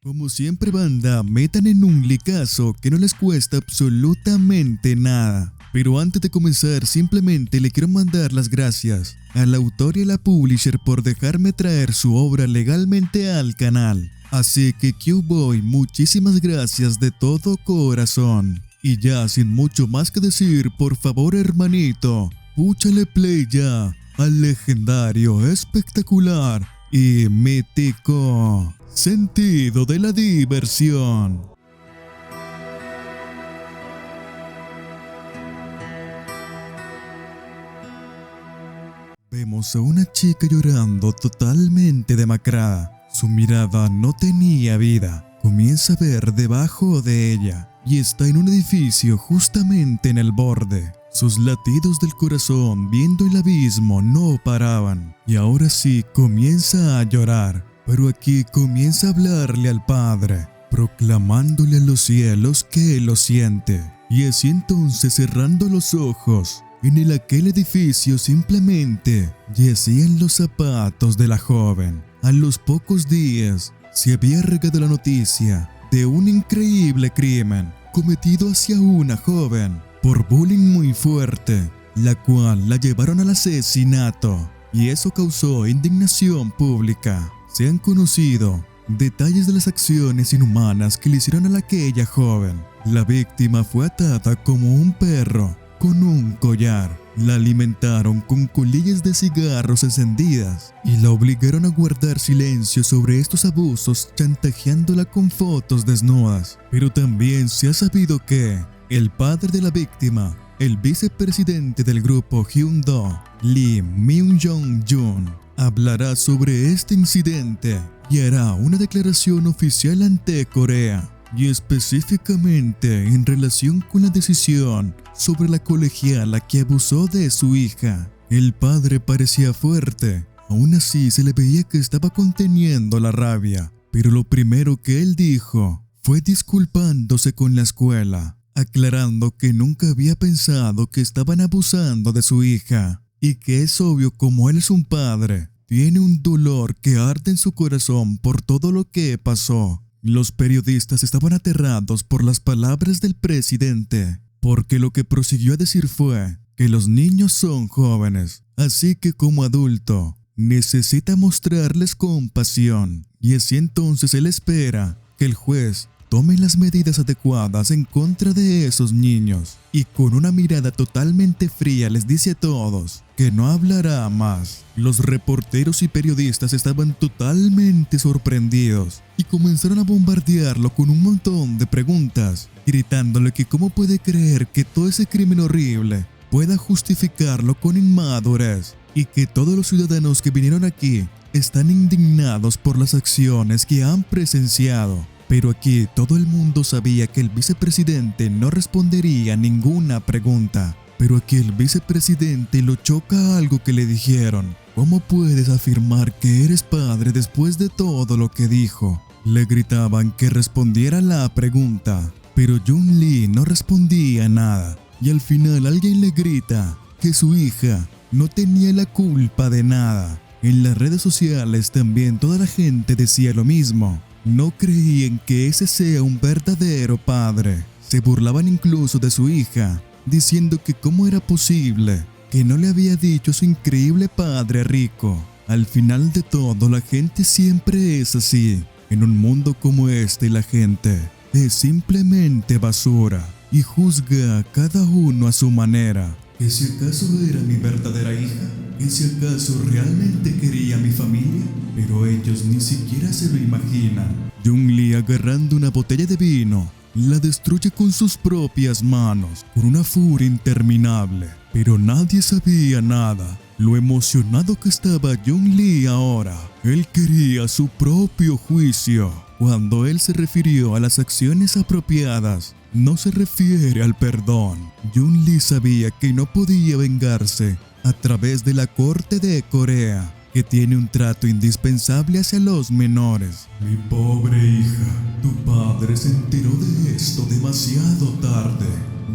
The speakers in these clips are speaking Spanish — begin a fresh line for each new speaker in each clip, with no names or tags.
Como siempre, banda, metan en un licazo que no les cuesta absolutamente nada. Pero antes de comenzar, simplemente le quiero mandar las gracias al autor y a la publisher por dejarme traer su obra legalmente al canal. Así que Q-Boy, muchísimas gracias de todo corazón. Y ya sin mucho más que decir, por favor hermanito, púchale play ya al legendario, espectacular y mítico Sentido de la Diversión. Vemos a una chica llorando totalmente demacrada. Su mirada no tenía vida. Comienza a ver debajo de ella y está en un edificio justamente en el borde. Sus latidos del corazón viendo el abismo no paraban y ahora sí comienza a llorar. Pero aquí comienza a hablarle al Padre, proclamándole a los cielos que él lo siente. Y así entonces, cerrando los ojos, en aquel edificio simplemente yacían los zapatos de la joven. A los pocos días se había regado la noticia de un increíble crimen cometido hacia una joven por bullying muy fuerte, la cual la llevaron al asesinato, y eso causó indignación pública. Se han conocido detalles de las acciones inhumanas que le hicieron a aquella joven. La víctima fue atada como un perro con un collar. La alimentaron con colillas de cigarros encendidas y la obligaron a guardar silencio sobre estos abusos, chantajeándola con fotos desnudas. Pero también se ha sabido que el padre de la víctima, el vicepresidente del grupo Hyundai, Lee Myung-jun, hablará sobre este incidente y hará una declaración oficial ante Corea, y específicamente en relación con la decisión sobre la colegiala que abusó de su hija. El padre parecía fuerte, aún así se le veía que estaba conteniendo la rabia, pero lo primero que él dijo fue disculpándose con la escuela, aclarando que nunca había pensado que estaban abusando de su hija. Y que es obvio, como él es un padre, tiene un dolor que arde en su corazón por todo lo que pasó. Los periodistas estaban aterrados por las palabras del presidente, porque lo que prosiguió a decir fue que los niños son jóvenes, así que como adulto necesita mostrarles compasión, y así entonces él espera que el juez tome las medidas adecuadas en contra de esos niños, y con una mirada totalmente fría les dice a todos que no hablará más. Los reporteros y periodistas estaban totalmente sorprendidos y comenzaron a bombardearlo con un montón de preguntas, gritándole que cómo puede creer que todo ese crimen horrible pueda justificarlo con inmadurez, y que todos los ciudadanos que vinieron aquí están indignados por las acciones que han presenciado. Pero aquí todo el mundo sabía que el vicepresidente no respondería ninguna pregunta. Pero aquí el vicepresidente lo choca algo que le dijeron. ¿Cómo puedes afirmar que eres padre después de todo lo que dijo? Le gritaban que respondiera la pregunta, pero Jun Lee no respondía nada. Y al final alguien le grita que su hija no tenía la culpa de nada. En las redes sociales también toda la gente decía lo mismo. No creían que ese sea un verdadero padre. Se burlaban incluso de su hija, diciendo que cómo era posible que no le había dicho a su increíble padre rico. Al final de todo, la gente siempre es así. En un mundo como este, la gente es simplemente basura y juzga a cada uno a su manera. ¿Que si acaso era mi verdadera hija? ¿Que si acaso realmente quería a mi familia? Pero ellos ni siquiera se lo imaginan. Jun Lee, agarrando una botella de vino, la destruye con sus propias manos, con una furia interminable. Pero nadie sabía nada, lo emocionado que estaba Jun Lee ahora. Él quería su propio juicio. Cuando él se refirió a las acciones apropiadas, no se refiere al perdón. Jun Lee sabía que no podía vengarse a través de la corte de Corea, que tiene un trato indispensable hacia los menores. Mi pobre hija, tu padre se enteró de esto demasiado tarde.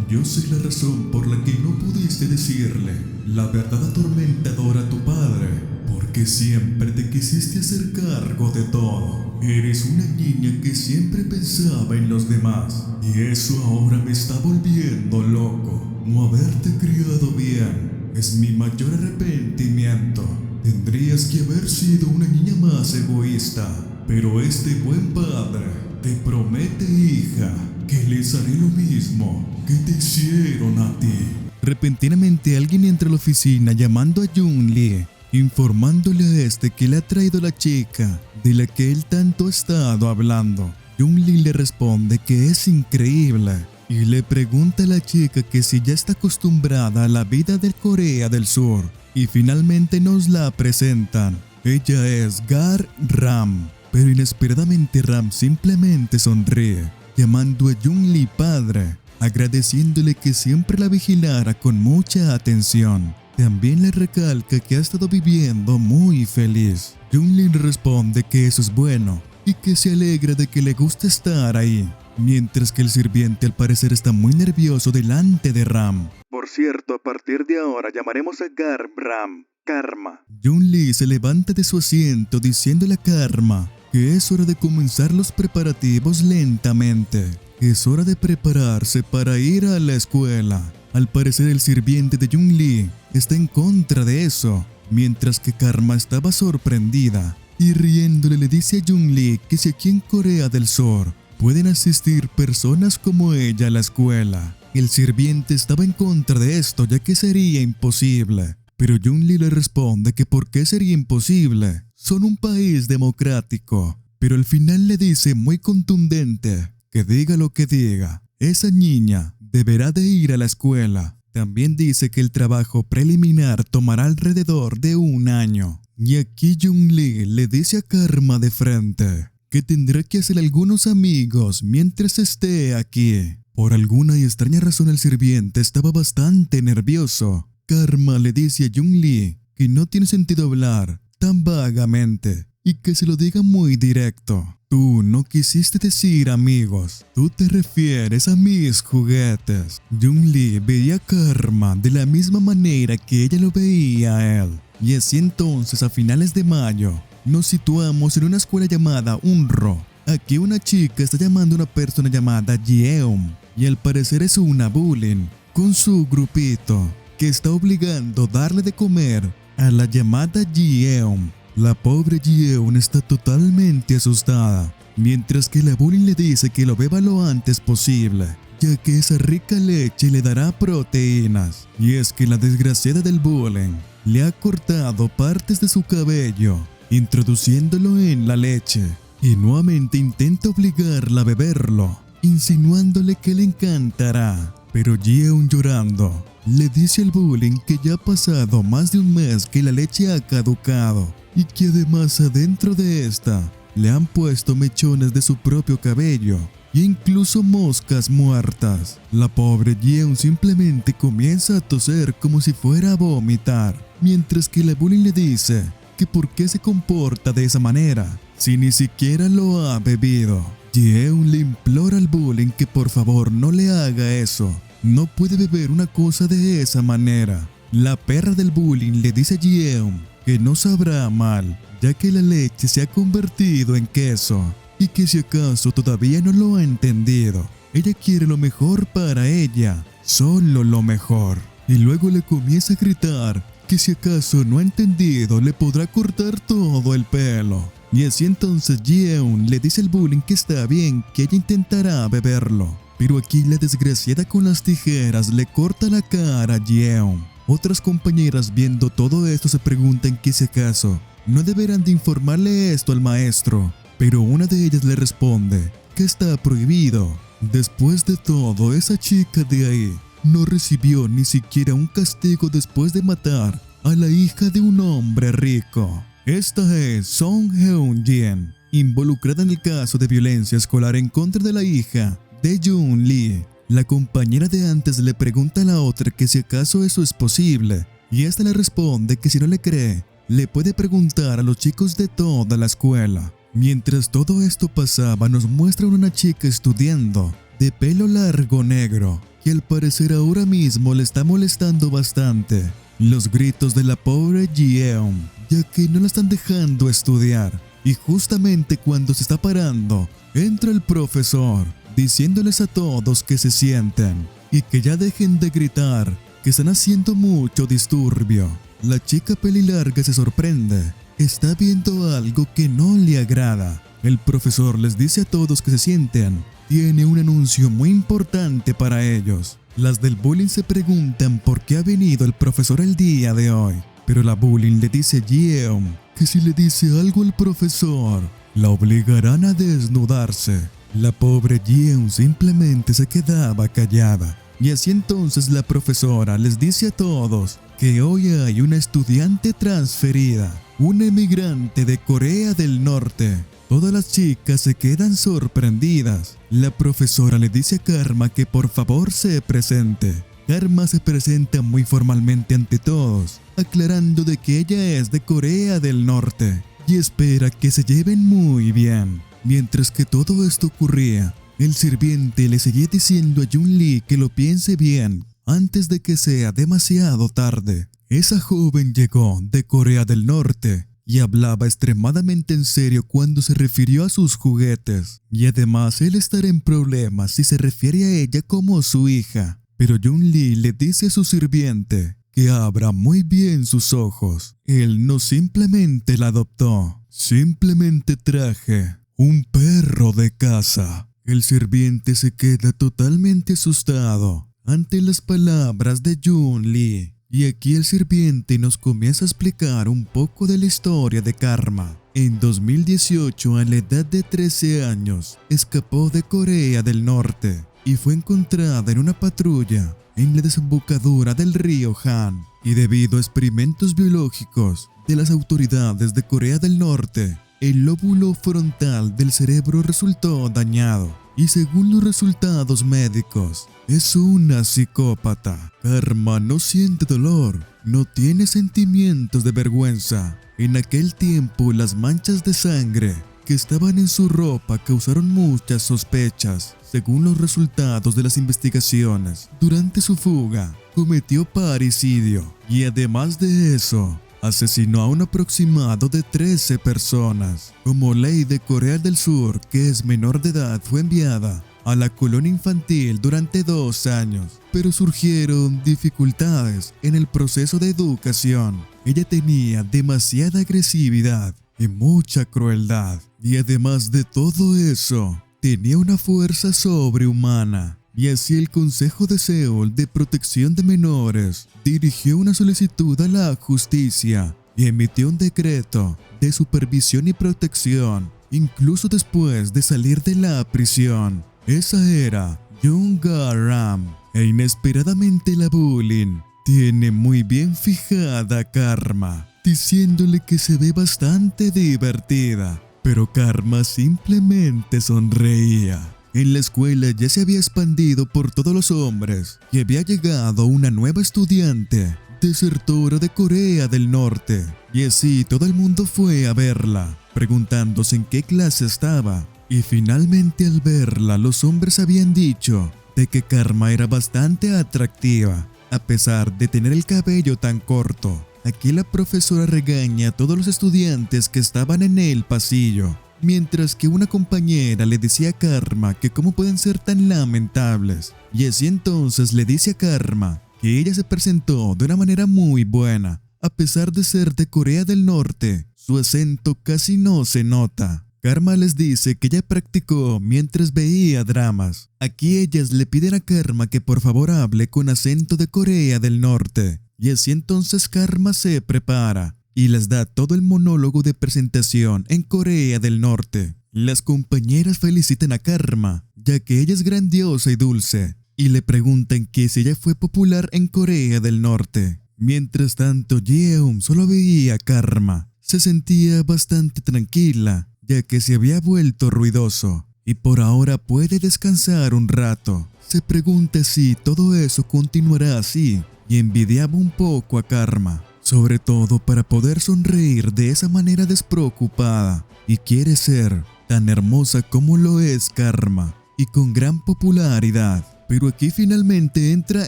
Yo sé la razón por la que no pudiste decirle la verdad atormentadora a tu padre, porque que siempre te quisiste hacer cargo de todo. Eres una niña que siempre pensaba en los demás. Y eso ahora me está volviendo loco. No haberte criado bien es mi mayor arrepentimiento. Tendrías que haber sido una niña más egoísta. Pero este buen padre te promete, hija, que les haré lo mismo que te hicieron a ti. Repentinamente alguien entra a la oficina llamando a Jung-Lee, informándole a este que le ha traído la chica de la que él tanto ha estado hablando. Jung-Lee le responde que es increíble y le pregunta a la chica que si ya está acostumbrada a la vida de Corea del Sur, y finalmente nos la presentan. Ella es Gar-Ram, pero inesperadamente Ram simplemente sonríe, llamando a Jung-Lee padre, agradeciéndole que siempre la vigilara con mucha atención. También le recalca que ha estado viviendo muy feliz. Jung-Lee responde que eso es bueno y que se alegra de que le gusta estar ahí, mientras que el sirviente al parecer está muy nervioso delante de Ram. Por cierto, a partir de ahora llamaremos a Gar-Ram Karma. Jung-Lee se levanta de su asiento diciéndole a Karma que es hora de comenzar los preparativos lentamente. Es hora de prepararse para ir a la escuela. Al parecer el sirviente de Jung-Lee está en contra de eso, mientras que Karma estaba sorprendida y riéndole le dice a Jung-Lee que si aquí en Corea del Sur pueden asistir personas como ella a la escuela. El sirviente estaba en contra de esto ya que sería imposible, pero Jung-Lee le responde que ¿por qué sería imposible? Son un país democrático, pero al final le dice muy contundente que diga lo que diga, esa niña deberá de ir a la escuela. También dice que el trabajo preliminar tomará alrededor de 1 año. Y aquí Jung-Lee le dice a Karma de frente que tendrá que hacer algunos amigos mientras esté aquí. Por alguna y extraña razón el sirviente estaba bastante nervioso. Karma le dice a Jung-Lee que no tiene sentido hablar tan vagamente y que se lo diga muy directo. Tú no quisiste decir amigos, tú te refieres a mis juguetes. Jung-Lee veía a Karma de la misma manera que ella lo veía a él. Y así entonces a finales de mayo nos situamos en una escuela llamada Unro. Aquí una chica está llamando a una persona llamada Yeon y al parecer es una bullying con su grupito que está obligando a darle de comer a la llamada Yeon. La pobre Yeon está totalmente asustada, mientras que la bullying le dice que lo beba lo antes posible, ya que esa rica leche le dará proteínas. Y es que la desgraciada del bullying le ha cortado partes de su cabello, introduciéndolo en la leche, y nuevamente intenta obligarla a beberlo, insinuándole que le encantará. Pero Yeon, llorando, le dice al bullying que ya ha pasado más de 1 mes que la leche ha caducado y que además adentro de esta le han puesto mechones de su propio cabello e incluso moscas muertas. La pobre Yeon simplemente comienza a toser como si fuera a vomitar, mientras que la bullying le dice que por qué se comporta de esa manera si ni siquiera lo ha bebido. Yeon le implora al bullying que por favor no le haga eso. No puede beber una cosa de esa manera. La perra del bullying le dice a Yeon que no sabrá mal, ya que la leche se ha convertido en queso, y que si acaso todavía no lo ha entendido, ella quiere lo mejor para ella, solo lo mejor. Y luego le comienza a gritar que si acaso no ha entendido le podrá cortar todo el pelo. Y así entonces Yeon le dice al bullying que está bien, que ella intentará beberlo. Pero aquí la desgraciada con las tijeras le corta la cara a Yeon. Otras compañeras viendo todo esto se preguntan que si acaso no deberán de informarle esto al maestro. Pero una de ellas le responde que está prohibido. Después de todo, esa chica de ahí no recibió ni siquiera un castigo después de matar a la hija de un hombre rico. Esta es Song Heon-jin, involucrada en el caso de violencia escolar en contra de la hija de Jung-Lee. La compañera de antes le pregunta a la otra que si acaso eso es posible, y esta le responde que si no le cree, le puede preguntar a los chicos de toda la escuela. Mientras todo esto pasaba, nos muestran una chica estudiando, de pelo largo negro, que al parecer ahora mismo le está molestando bastante los gritos de la pobre Yeon, ya que no la están dejando estudiar. Y justamente cuando se está parando, entra el profesor, diciéndoles a todos que se sienten y que ya dejen de gritar, que están haciendo mucho disturbio. La chica pelilarga se sorprende, está viendo algo que no le agrada. El profesor les dice a todos que se sienten, tiene un anuncio muy importante para ellos. Las del bullying se preguntan por qué ha venido el profesor el día de hoy, pero la bullying le dice a Yeon que si le dice algo al profesor, la obligarán a desnudarse. La pobre Yeon simplemente se quedaba callada. Y así entonces la profesora les dice a todos que hoy hay una estudiante transferida, una emigrante de Corea del Norte. Todas las chicas se quedan sorprendidas. La profesora le dice a Karma que por favor se presente. Karma se presenta muy formalmente ante todos, aclarando de que ella es de Corea del Norte y espera que se lleven muy bien. Mientras que todo esto ocurría, el sirviente le seguía diciendo a Jun-Lee que lo piense bien antes de que sea demasiado tarde. Esa joven llegó de Corea del Norte y hablaba extremadamente en serio cuando se refirió a sus juguetes, y además él estará en problemas si se refiere a ella como su hija. Pero Jun-Lee le dice a su sirviente que abra muy bien sus ojos. Él no simplemente la adoptó, simplemente traje un perro de casa. El sirviente se queda totalmente asustado ante las palabras de Jun-Lee. Y aquí el sirviente nos comienza a explicar un poco de la historia de Karma. En 2018, a la edad de 13 años, escapó de Corea del Norte y fue encontrada en una patrulla en la desembocadura del río Han. Y debido a experimentos biológicos de las autoridades de Corea del Norte, el lóbulo frontal del cerebro resultó dañado. Y según los resultados médicos, es una psicópata. Karma no siente dolor, no tiene sentimientos de vergüenza. En aquel tiempo, las manchas de sangre que estaban en su ropa causaron muchas sospechas. Según los resultados de las investigaciones, durante su fuga, cometió parricidio y además de eso, asesinó a un aproximado de 13 personas. Como ley de Corea del Sur, que es menor de edad, fue enviada a la colonia infantil durante 2 años, pero surgieron dificultades en el proceso de educación. Ella tenía demasiada agresividad y mucha crueldad, y además de todo eso, tenía una fuerza sobrehumana. Y así el Consejo de Seúl de Protección de Menores dirigió una solicitud a la justicia y emitió un decreto de supervisión y protección, incluso después de salir de la prisión. Esa era Jung-ga Ram, e inesperadamente la bullying tiene muy bien fijada a Karma, diciéndole que se ve bastante divertida, pero Karma simplemente sonreía. En la escuela ya se había expandido por todos los hombres y había llegado una nueva estudiante, desertora de Corea del Norte. Y así todo el mundo fue a verla, preguntándose en qué clase estaba. Y finalmente al verla, los hombres habían dicho de que Karma era bastante atractiva, a pesar de tener el cabello tan corto. Aquí la profesora regaña a todos los estudiantes que estaban en el pasillo, mientras que una compañera le decía a Karma que cómo pueden ser tan lamentables. Y así entonces le dice a Karma que ella se presentó de una manera muy buena. A pesar de ser de Corea del Norte, su acento casi no se nota. Karma les dice que ella practicó mientras veía dramas. Aquí ellas le piden a Karma que por favor hable con acento de Corea del Norte. Y así entonces Karma se prepara y les da todo el monólogo de presentación en Corea del Norte. Las compañeras felicitan a Karma, ya que ella es grandiosa y dulce, y le preguntan que si ella fue popular en Corea del Norte. Mientras tanto, Yeon solo veía a Karma. Se sentía bastante tranquila, ya que se había vuelto ruidoso, y por ahora puede descansar un rato. Se pregunta si todo eso continuará así, y envidiaba un poco a Karma, sobre todo para poder sonreír de esa manera despreocupada, y quiere ser tan hermosa como lo es Karma, y con gran popularidad. Pero aquí finalmente entra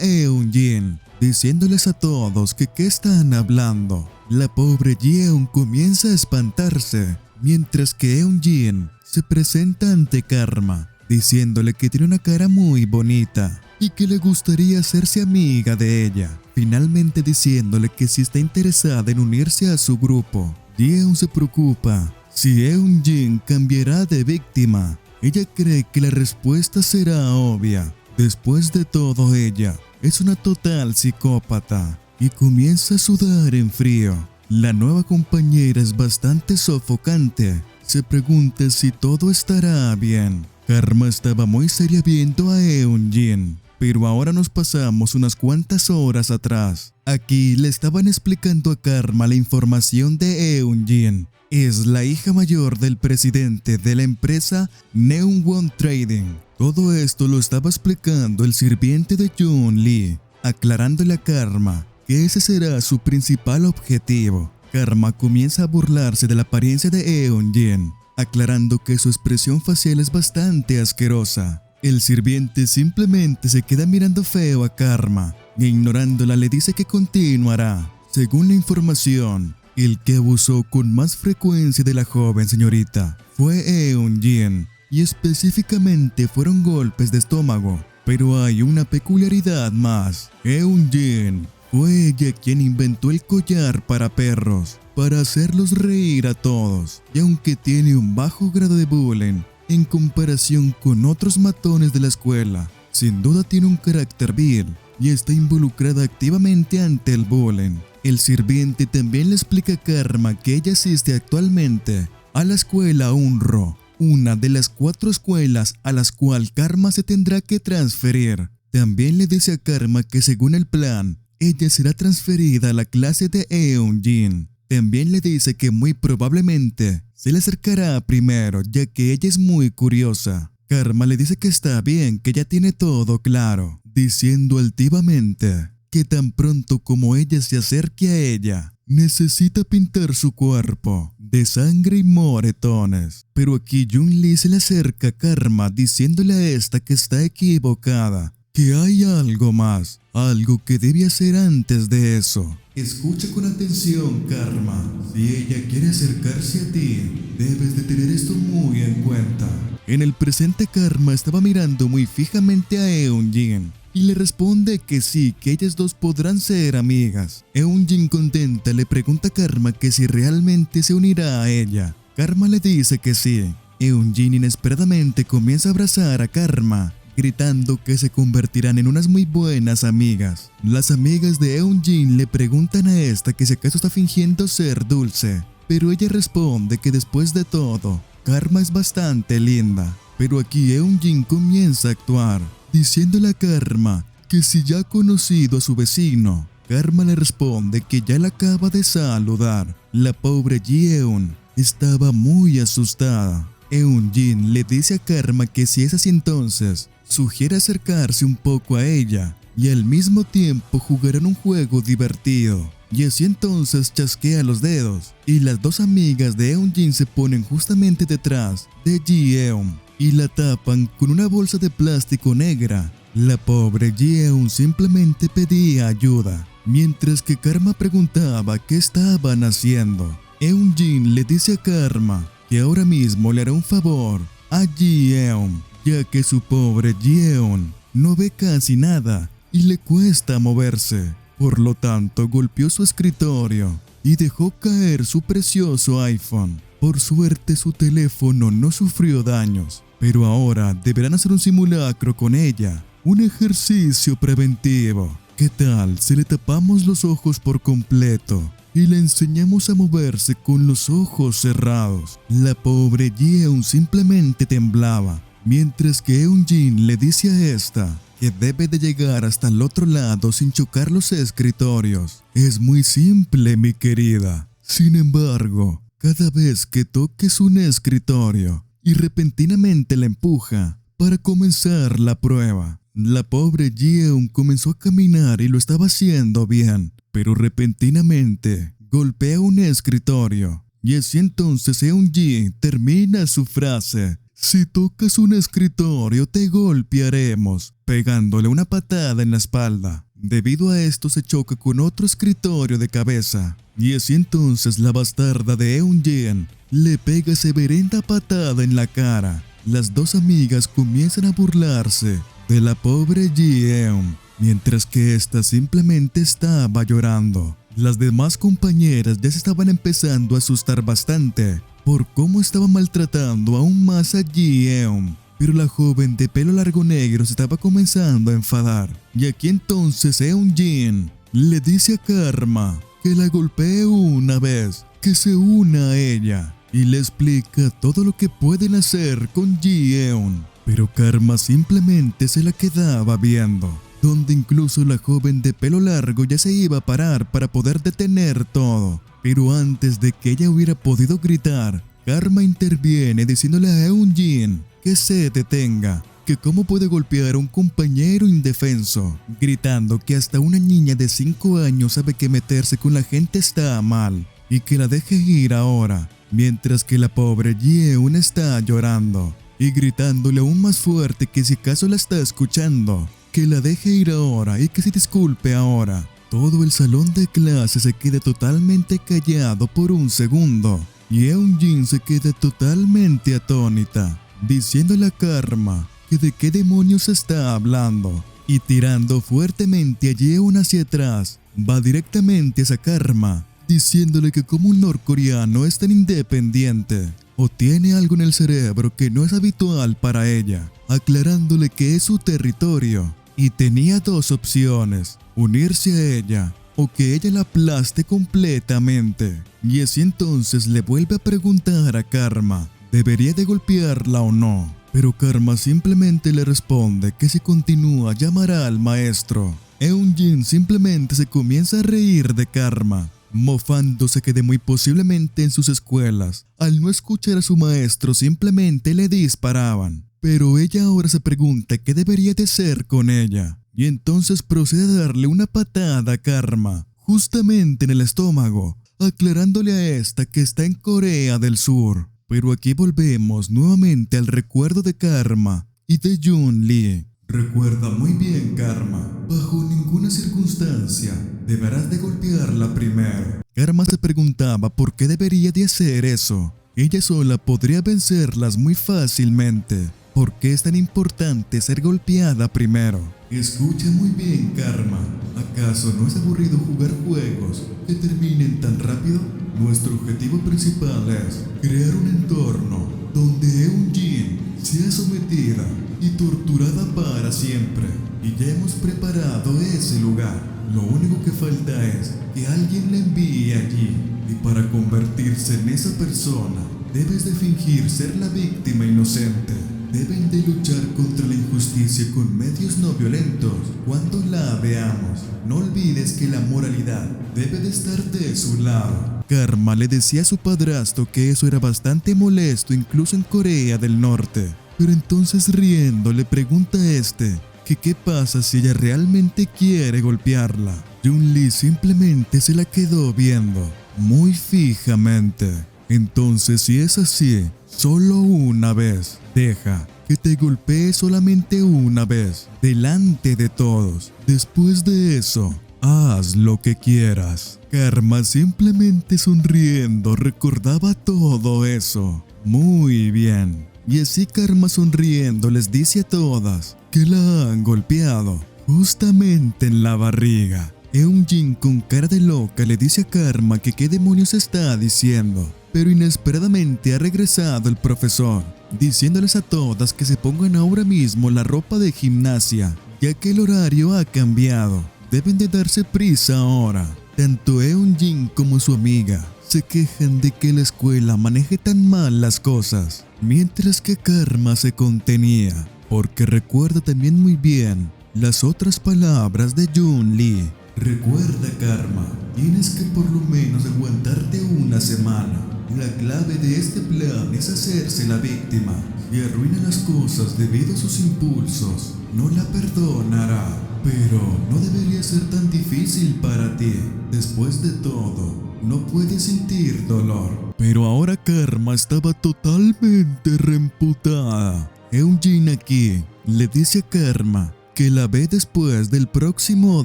Eun-jin, diciéndoles a todos que qué están hablando. La pobre Yeon comienza a espantarse, mientras que Eun-jin se presenta ante Karma, diciéndole que tiene una cara muy bonita y que le gustaría hacerse amiga de ella, finalmente diciéndole que si está interesada en unirse a su grupo. Yeon se preocupa si Eun-jin cambiará de víctima. Ella cree que la respuesta será obvia. Después de todo, ella es una total psicópata y comienza a sudar en frío. La nueva compañera es bastante sofocante. Se pregunta si todo estará bien. Karma estaba muy seria viendo a Eun-jin, pero ahora nos pasamos unas cuantas horas atrás. Aquí le estaban explicando a Karma la información de Eun-jin. Es la hija mayor del presidente de la empresa Neunwon Trading. Todo esto lo estaba explicando el sirviente de Jun Lee, aclarándole a Karma que ese será su principal objetivo. Karma comienza a burlarse de la apariencia de Eun-jin, aclarando que su expresión facial es bastante asquerosa. El sirviente simplemente se queda mirando feo a Karma e ignorándola le dice que continuará. Según la información, el que abusó con más frecuencia de la joven señorita fue Eun-jin, y específicamente fueron golpes de estómago. Pero hay una peculiaridad más. Eun-jin fue ella quien inventó el collar para perros, para hacerlos reír a todos, y aunque tiene un bajo grado de bullying en comparación con otros matones de la escuela, sin duda tiene un carácter vil y está involucrada activamente ante el bullying. El sirviente también le explica a Karma que ella asiste actualmente a la escuela Unro, una de las 4 escuelas a las cuales Karma se tendrá que transferir. También le dice a Karma que según el plan, ella será transferida a la clase de Eun-jin. También le dice que muy probablemente se le acercará primero, ya que ella es muy curiosa. Karma le dice que está bien, que ya tiene todo claro, diciendo altivamente que tan pronto como ella se acerque a ella, necesita pintar su cuerpo de sangre y moretones. Pero aquí Jun Lee se le acerca a Karma diciéndole a esta que está equivocada, que hay algo más, algo que debe hacer antes de eso. Escucha con atención, Karma. Si ella quiere acercarse a ti, debes de tener esto muy en cuenta. En el presente, Karma estaba mirando muy fijamente a Eun-jin y le responde que sí, que ellas dos podrán ser amigas. Eun-jin contenta le pregunta a Karma que si realmente se unirá a ella. Karma le dice que sí. Eun-jin inesperadamente comienza a abrazar a Karma, gritando que se convertirán en unas muy buenas amigas. Las amigas de Eun-jin le preguntan a esta que si acaso está fingiendo ser dulce, pero ella responde que después de todo, Karma es bastante linda. Pero aquí Eun-jin comienza a actuar, diciéndole a Karma que si ya ha conocido a su vecino. Karma le responde que ya la acaba de saludar. La pobre Yeon estaba muy asustada. Eun-jin le dice a Karma que si es así entonces, sugiere acercarse un poco a ella y al mismo tiempo jugarán un juego divertido. Y así entonces chasquea los dedos y las dos amigas de Eun-jin se ponen justamente detrás de Yeon y la tapan con una bolsa de plástico negra. La pobre Yeon simplemente pedía ayuda, mientras que Karma preguntaba qué estaban haciendo. Eun-jin le dice a Karma que ahora mismo le hará un favor a Yeon, ya que su pobre Yeon no ve casi nada y le cuesta moverse. Por lo tanto, golpeó su escritorio y dejó caer su precioso iPhone. Por suerte, su teléfono no sufrió daños, pero ahora deberán hacer un simulacro con ella, un ejercicio preventivo. ¿Qué tal si le tapamos los ojos por completo y le enseñamos a moverse con los ojos cerrados? La pobre Yeon simplemente temblaba, mientras que Eun-jin le dice a esta que debe de llegar hasta el otro lado sin chocar los escritorios. Es muy simple, mi querida. Sin embargo, cada vez que toques un escritorio y repentinamente la empuja para comenzar la prueba, la pobre Yeon comenzó a caminar y lo estaba haciendo bien, pero repentinamente golpea un escritorio y así entonces Eun-jin termina su frase Si tocas un escritorio te golpearemos, pegándole una patada en la espalda. Debido a esto se choca con otro escritorio de cabeza, y así entonces la bastarda de Eun-jin le pega severenda patada en la cara. Las dos amigas comienzan a burlarse de la pobre Ji-eun, mientras que ésta simplemente estaba llorando. Las demás compañeras ya se estaban empezando a asustar bastante por cómo estaba maltratando aún más a Ji-eun. Pero la joven de pelo largo negro se estaba comenzando a enfadar. Y aquí entonces Eun-jin le dice a Karma que la golpee una vez, que se una a ella, y le explica todo lo que pueden hacer con Ji-eun. Pero Karma simplemente se la quedaba viendo, donde incluso la joven de pelo largo ya se iba a parar para poder detener todo. Pero antes de que ella hubiera podido gritar, Karma interviene diciéndole a Eun-jin que se detenga, que cómo puede golpear a un compañero indefenso, gritando que hasta una niña de 5 años sabe que meterse con la gente está mal y que la deje ir ahora, mientras que la pobre Ji-eun está llorando y gritándole aún más fuerte que si acaso la está escuchando, que la deje ir ahora y que se disculpe ahora. Todo el salón de clase se queda totalmente callado por un segundo y Eun-jin se queda totalmente atónita, diciéndole a Karma que de qué demonios está hablando, y tirando fuertemente a Ji-eun hacia atrás, va directamente hacia Karma, diciéndole que como un norcoreano es tan independiente o tiene algo en el cerebro que no es habitual para ella, aclarándole que es su territorio y tenía dos opciones: unirse a ella o que ella la aplaste completamente. Y así entonces le vuelve a preguntar a Karma, ¿debería de golpearla o no? Pero Karma simplemente le responde que si continúa llamará al maestro. Eun-jin simplemente se comienza a reír de Karma, mofándose que de muy posiblemente en sus escuelas, al no escuchar a su maestro, simplemente le disparaban. Pero ella ahora se pregunta qué debería de hacer con ella, y entonces procede a darle una patada a Karma, justamente en el estómago, aclarándole a esta que está en Corea del Sur. Pero aquí volvemos nuevamente al recuerdo de Karma y de Jun-lee. Recuerda muy bien, Karma, bajo ninguna circunstancia deberás de golpearla primero. Karma se preguntaba por qué debería de hacer eso. Ella sola podría vencerlas muy fácilmente. ¿Por qué es tan importante ser golpeada primero? Escucha muy bien, Karma. ¿Acaso no es aburrido jugar juegos que terminen tan rápido? Nuestro objetivo principal es crear un entorno donde Eun-jin sea sometida y torturada para siempre. Y ya hemos preparado ese lugar. Lo único que falta es que alguien la envíe allí. Y para convertirse en esa persona, debes de fingir ser la víctima inocente. Deben de luchar contra la injusticia con medios no violentos cuando la veamos. No olvides que la moralidad debe de estar de su lado. Karma le decía a su padrastro que eso era bastante molesto incluso en Corea del Norte. Pero entonces riendo le pregunta a este que qué pasa si ella realmente quiere golpearla. Jun-lee simplemente se la quedó viendo muy fijamente. Entonces si es así, solo una vez, deja que te golpee solamente una vez, delante de todos. Después de eso, haz lo que quieras. Karma simplemente sonriendo recordaba todo eso. Muy bien. Y así Karma sonriendo les dice a todas que la han golpeado justamente en la barriga. Eun-jin con cara de loca le dice a Karma que qué demonios está diciendo. Pero inesperadamente ha regresado el profesor, diciéndoles a todas que se pongan ahora mismo la ropa de gimnasia, ya que el horario ha cambiado. Deben de darse prisa ahora. Tanto Eun-jin como su amiga se quejan de que la escuela maneje tan mal las cosas, mientras que Karma se contenía, porque recuerda también muy bien las otras palabras de Jun-lee. Recuerda, Karma, tienes que por lo menos aguantarte una semana. La clave de este plan es hacerse la víctima. Si arruina las cosas debido a sus impulsos, no la perdonará. Pero no debería ser tan difícil para ti. Después de todo, no puede sentir dolor. Pero ahora Karma estaba totalmente reemputada. Eunjin aquí le dice a Karma que la ve después del próximo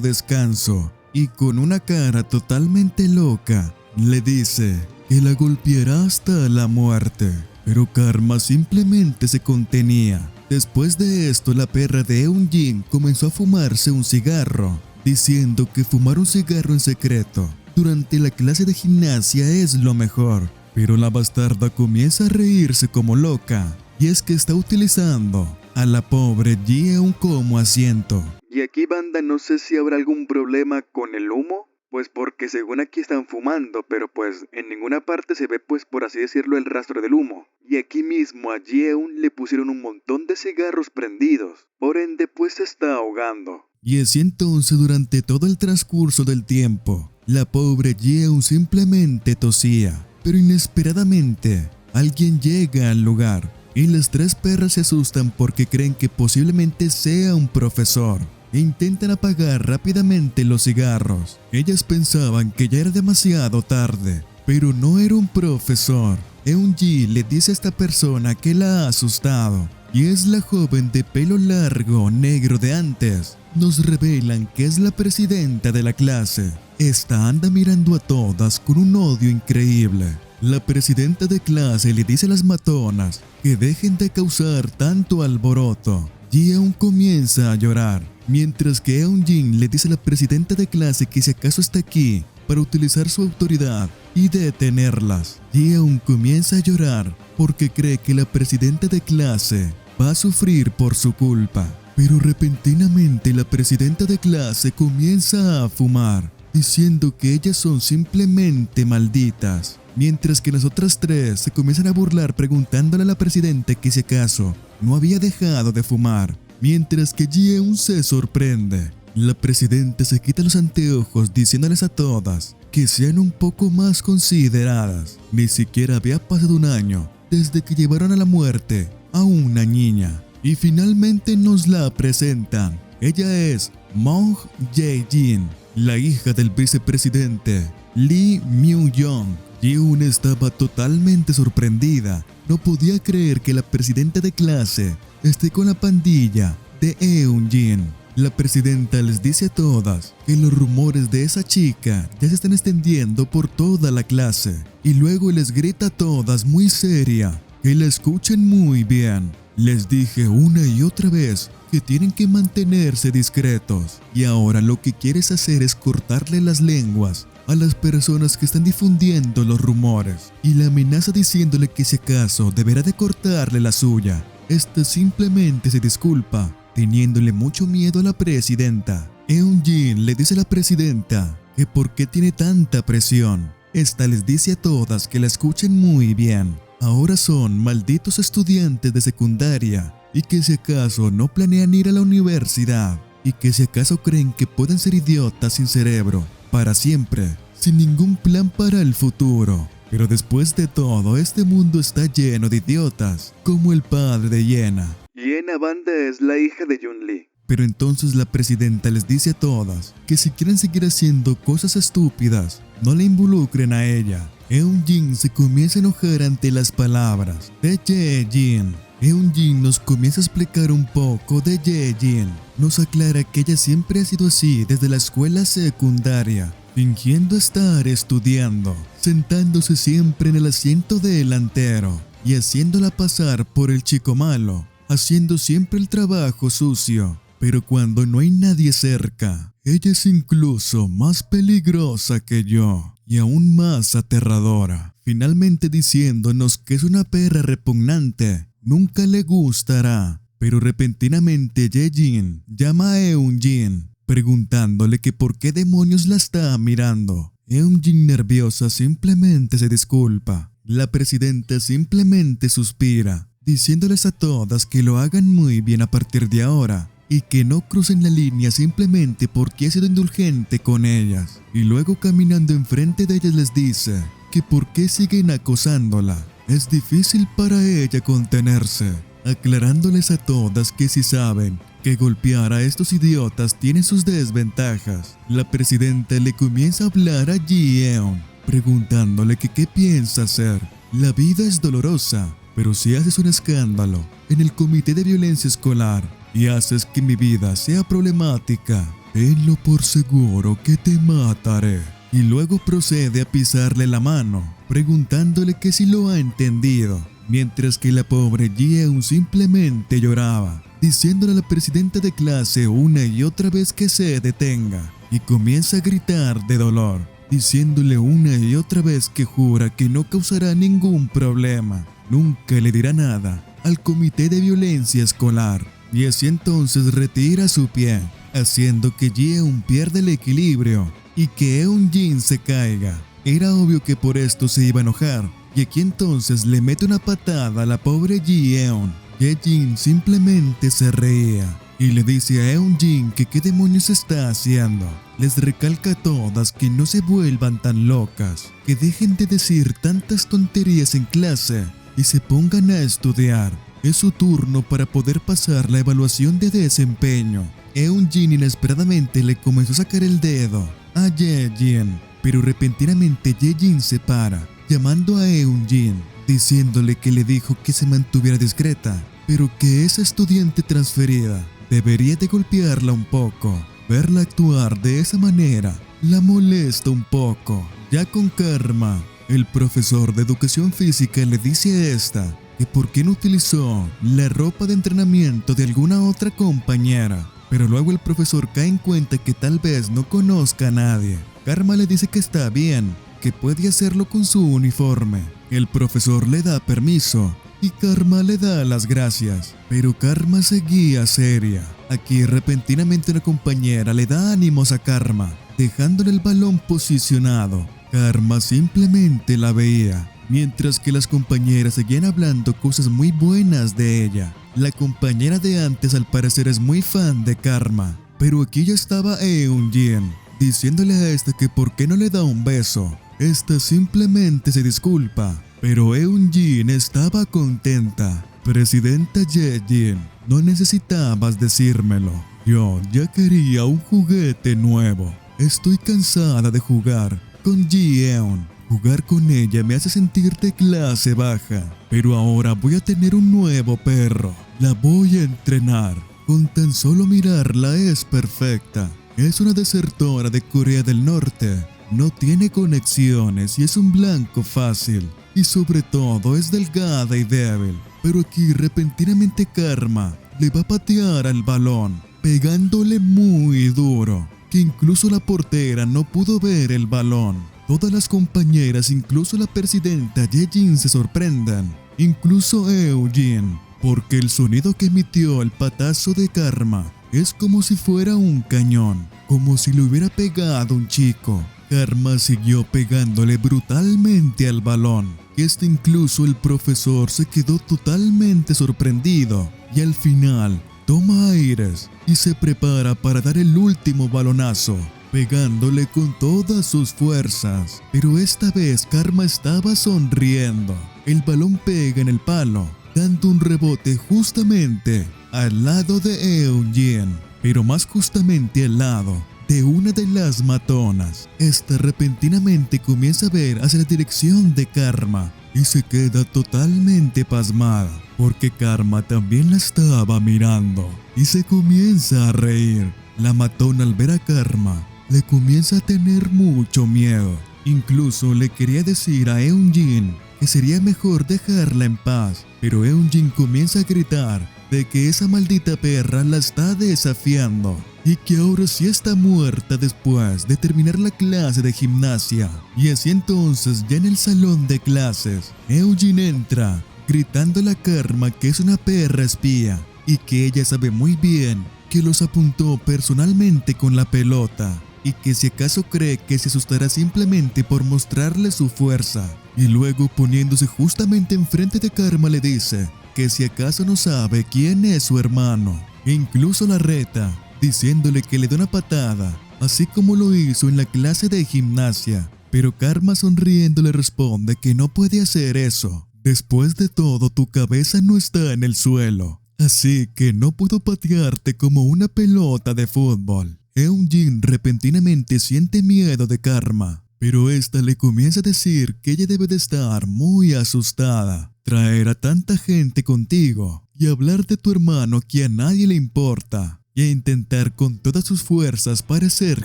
descanso y con una cara totalmente loca le dice que la golpeará hasta la muerte. Pero Karma simplemente se contenía. Después de esto, la perra de Eunjin comenzó a fumarse un cigarro, diciendo que fumar un cigarro en secreto durante la clase de gimnasia es lo mejor. Pero la bastarda comienza a reírse como loca, y es que está utilizando a la pobre Ji-eun como asiento.
Y aquí, banda, no sé si habrá algún problema con el humo, pues porque según aquí están fumando, pero pues en ninguna parte se ve, pues por así decirlo, el rastro del humo. Y aquí mismo a Ji-eun le pusieron un montón de cigarros prendidos, por ende pues se está ahogando.
Y así entonces, durante todo el transcurso del tiempo, la pobre Ji-eun simplemente tosía. Pero inesperadamente, alguien llega al lugar y las tres perras se asustan porque creen que posiblemente sea un profesor e intentan apagar rápidamente los cigarros. Ellas pensaban que ya era demasiado tarde, pero no era un profesor. Eunji le dice a esta persona que la ha asustado y es la joven de pelo largo negro de antes. Nos revelan que es la presidenta de la clase. Esta anda mirando a todas con un odio increíble. La presidenta de clase le dice a las matonas que dejen de causar tanto alboroto. Ji-eun comienza a llorar, mientras que Eunjin le dice a la presidenta de clase que si acaso está aquí para utilizar su autoridad y detenerlas. Ji-eun comienza a llorar porque cree que la presidenta de clase va a sufrir por su culpa. Pero repentinamente la presidenta de clase comienza a fumar, diciendo que ellas son simplemente malditas. Mientras que las otras tres se comienzan a burlar preguntándole a la presidenta que si acaso no había dejado de fumar. Mientras que Ji-eun se sorprende. La presidenta se quita los anteojos diciéndoles a todas que sean un poco más consideradas. Ni siquiera había pasado un año desde que llevaron a la muerte a una niña. Y finalmente nos la presentan. Ella es Mong Jae-jin, la hija del vicepresidente Lee Myu-jong. Ji-eun estaba totalmente sorprendida. No podía creer que la presidenta de clase esté con la pandilla de Eunjin. La presidenta les dice a todas que los rumores de esa chica ya se están extendiendo por toda la clase. Y luego les grita a todas muy seria que la escuchen muy bien. Les dije una y otra vez que tienen que mantenerse discretos. Y ahora lo que quieres hacer es cortarle las lenguas a las personas que están difundiendo los rumores. Y la amenaza diciéndole que si acaso deberá de cortarle la suya. Esta simplemente se disculpa, teniéndole mucho miedo a la presidenta. Eunjin le dice a la presidenta que por qué tiene tanta presión. Esta les dice a todas que la escuchen muy bien. Ahora son malditos estudiantes de secundaria y que si acaso no planean ir a la universidad y que si acaso creen que pueden ser idiotas sin cerebro para siempre, sin ningún plan para el futuro. Pero después de todo, este mundo está lleno de idiotas, como el padre de Yena.
Yena, banda, es la hija de Yun-li.
Pero entonces la presidenta les dice a todas que si quieren seguir haciendo cosas estúpidas, no le involucren a ella. Eunjin se comienza a enojar ante las palabras de Jae-jin. Eunjin nos comienza a explicar un poco de Jae-jin. Nos aclara que ella siempre ha sido así desde la escuela secundaria, fingiendo estar estudiando, sentándose siempre en el asiento delantero y haciéndola pasar por el chico malo, haciendo siempre el trabajo sucio. Pero cuando no hay nadie cerca, ella es incluso más peligrosa que yo y aún más aterradora, finalmente diciéndonos que es una perra repugnante, nunca le gustará. Pero repentinamente Jae-jin llama a Eunjin, preguntándole que por qué demonios la está mirando. Eunjin, nerviosa, simplemente se disculpa. La presidenta simplemente suspira, diciéndoles a todas que lo hagan muy bien a partir de ahora y que no crucen la línea simplemente porque ha sido indulgente con ellas. Y luego caminando enfrente de ellas les dice que por qué siguen acosándola. Es difícil para ella contenerse, aclarándoles a todas que si saben que golpear a estos idiotas tiene sus desventajas. La presidenta le comienza a hablar a Ji-eun preguntándole que qué piensa hacer. La vida es dolorosa, pero si haces un escándalo en el comité de violencia escolar y haces que mi vida sea problemática, tenlo por seguro que te mataré. Y luego procede a pisarle la mano, preguntándole que si lo ha entendido, mientras que la pobre Yeon simplemente lloraba, diciéndole a la presidenta de clase una y otra vez que se detenga, y comienza a gritar de dolor, diciéndole una y otra vez que jura que no causará ningún problema, nunca le dirá nada al comité de violencia escolar, y así entonces retira su pie, haciendo que Yeon pierda el equilibrio y que Eun-jin se caiga. Era obvio que por esto se iba a enojar, y aquí entonces le mete una patada a la pobre Yeon. Ye-jin simplemente se reía y le dice a Eun-jin que qué demonios está haciendo. Les recalca a todas que no se vuelvan tan locas, que dejen de decir tantas tonterías en clase y se pongan a estudiar. Es su turno para poder pasar la evaluación de desempeño. Eun-jin inesperadamente le comenzó a sacar el dedo a Ye-jin, pero repentinamente Ye-jin se para, llamando a Eun-jin, diciéndole que le dijo que se mantuviera discreta, pero que esa estudiante transferida debería de golpearla un poco. Verla actuar de esa manera la molesta un poco. Ya con Karma, el profesor de educación física le dice a esta que por qué no utilizó la ropa de entrenamiento de alguna otra compañera. Pero luego el profesor cae en cuenta que tal vez no conozca a nadie. Karma le dice que está bien, que puede hacerlo con su uniforme. El profesor le da permiso y Karma le da las gracias, pero Karma seguía seria. Aquí repentinamente una compañera le da ánimos a Karma, dejándole el balón posicionado. Karma simplemente la veía, mientras que las compañeras seguían hablando cosas muy buenas de ella. La compañera de antes al parecer es muy fan de Karma, pero aquí ya estaba Eun-jin, diciéndole a esta que por qué no le da un beso. Esta simplemente se disculpa, pero Eun-jin estaba contenta. Presidenta Ye-jin, no necesitabas decírmelo. Yo ya quería un juguete nuevo. Estoy cansada de jugar con Yeon. Jugar con ella me hace sentir de clase baja, pero ahora voy a tener un nuevo perro. La voy a entrenar. Con tan solo mirarla es perfecta. Es una desertora de Corea del Norte. No tiene conexiones y es un blanco fácil. Y sobre todo es delgada y débil. Pero aquí repentinamente Karma le va a patear al balón, pegándole muy duro, que incluso la portera no pudo ver el balón. Todas las compañeras, incluso la presidenta Ye-jin, se sorprenden, incluso Eun-jin, porque el sonido que emitió el patazo de Karma es como si fuera un cañón, como si le hubiera pegado un chico. Karma siguió pegándole brutalmente al balón, que incluso el profesor se quedó totalmente sorprendido, y al final toma aires y se prepara para dar el último balonazo, pegándole con todas sus fuerzas. Pero esta vez Karma estaba sonriendo. El balón pega en el palo, dando un rebote justamente al lado de Eun-jin, pero más justamente al lado de una de las matonas. Esta repentinamente comienza a ver hacia la dirección de Karma y se queda totalmente pasmada, porque Karma también la estaba mirando y se comienza a reír. La matona al ver a Karma le comienza a tener mucho miedo. Incluso le quería decir a Eun-jin que sería mejor dejarla en paz, pero Eun-jin comienza a gritar de que esa maldita perra la está desafiando y que ahora sí está muerta después de terminar la clase de gimnasia. Y así entonces, ya en el salón de clases, Eun-jin entra gritándole a Karma que es una perra espía y que ella sabe muy bien que los apuntó personalmente con la pelota, y que si acaso cree que se asustará simplemente por mostrarle su fuerza. Y luego, poniéndose justamente enfrente de Karma, le dice que si acaso no sabe quién es su hermano. E incluso la reta, diciéndole que le dé una patada, así como lo hizo en la clase de gimnasia. Pero Karma sonriendo le responde que no puede hacer eso. Después de todo, tu cabeza no está en el suelo, así que no puedo patearte como una pelota de fútbol. Eun-jin repentinamente siente miedo de Karma, Pero esta le comienza a decir que ella debe de estar muy asustada. Traer a tanta gente contigo y hablar de tu hermano que a nadie le importa y a intentar con todas sus fuerzas parecer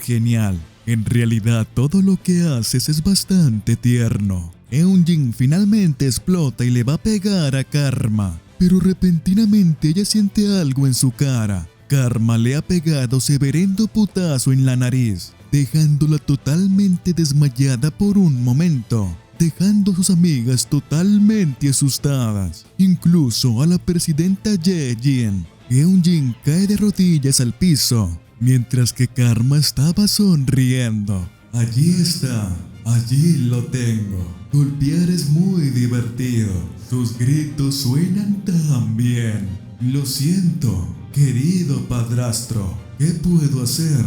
genial. En realidad todo lo que haces es bastante tierno. Eun-jin finalmente explota y le va a pegar a Karma, pero repentinamente ella siente algo en su cara. Karma le ha pegado severendo putazo en la nariz, dejándola totalmente desmayada por un momento, dejando a sus amigas totalmente asustadas, incluso a la presidenta Ye-jin. Eun-jin cae de rodillas al piso, mientras que Karma estaba sonriendo. Allí está, allí lo tengo. Golpear es muy divertido. Sus gritos suenan tan bien. Lo siento, querido padrastro. ¿Qué puedo hacer?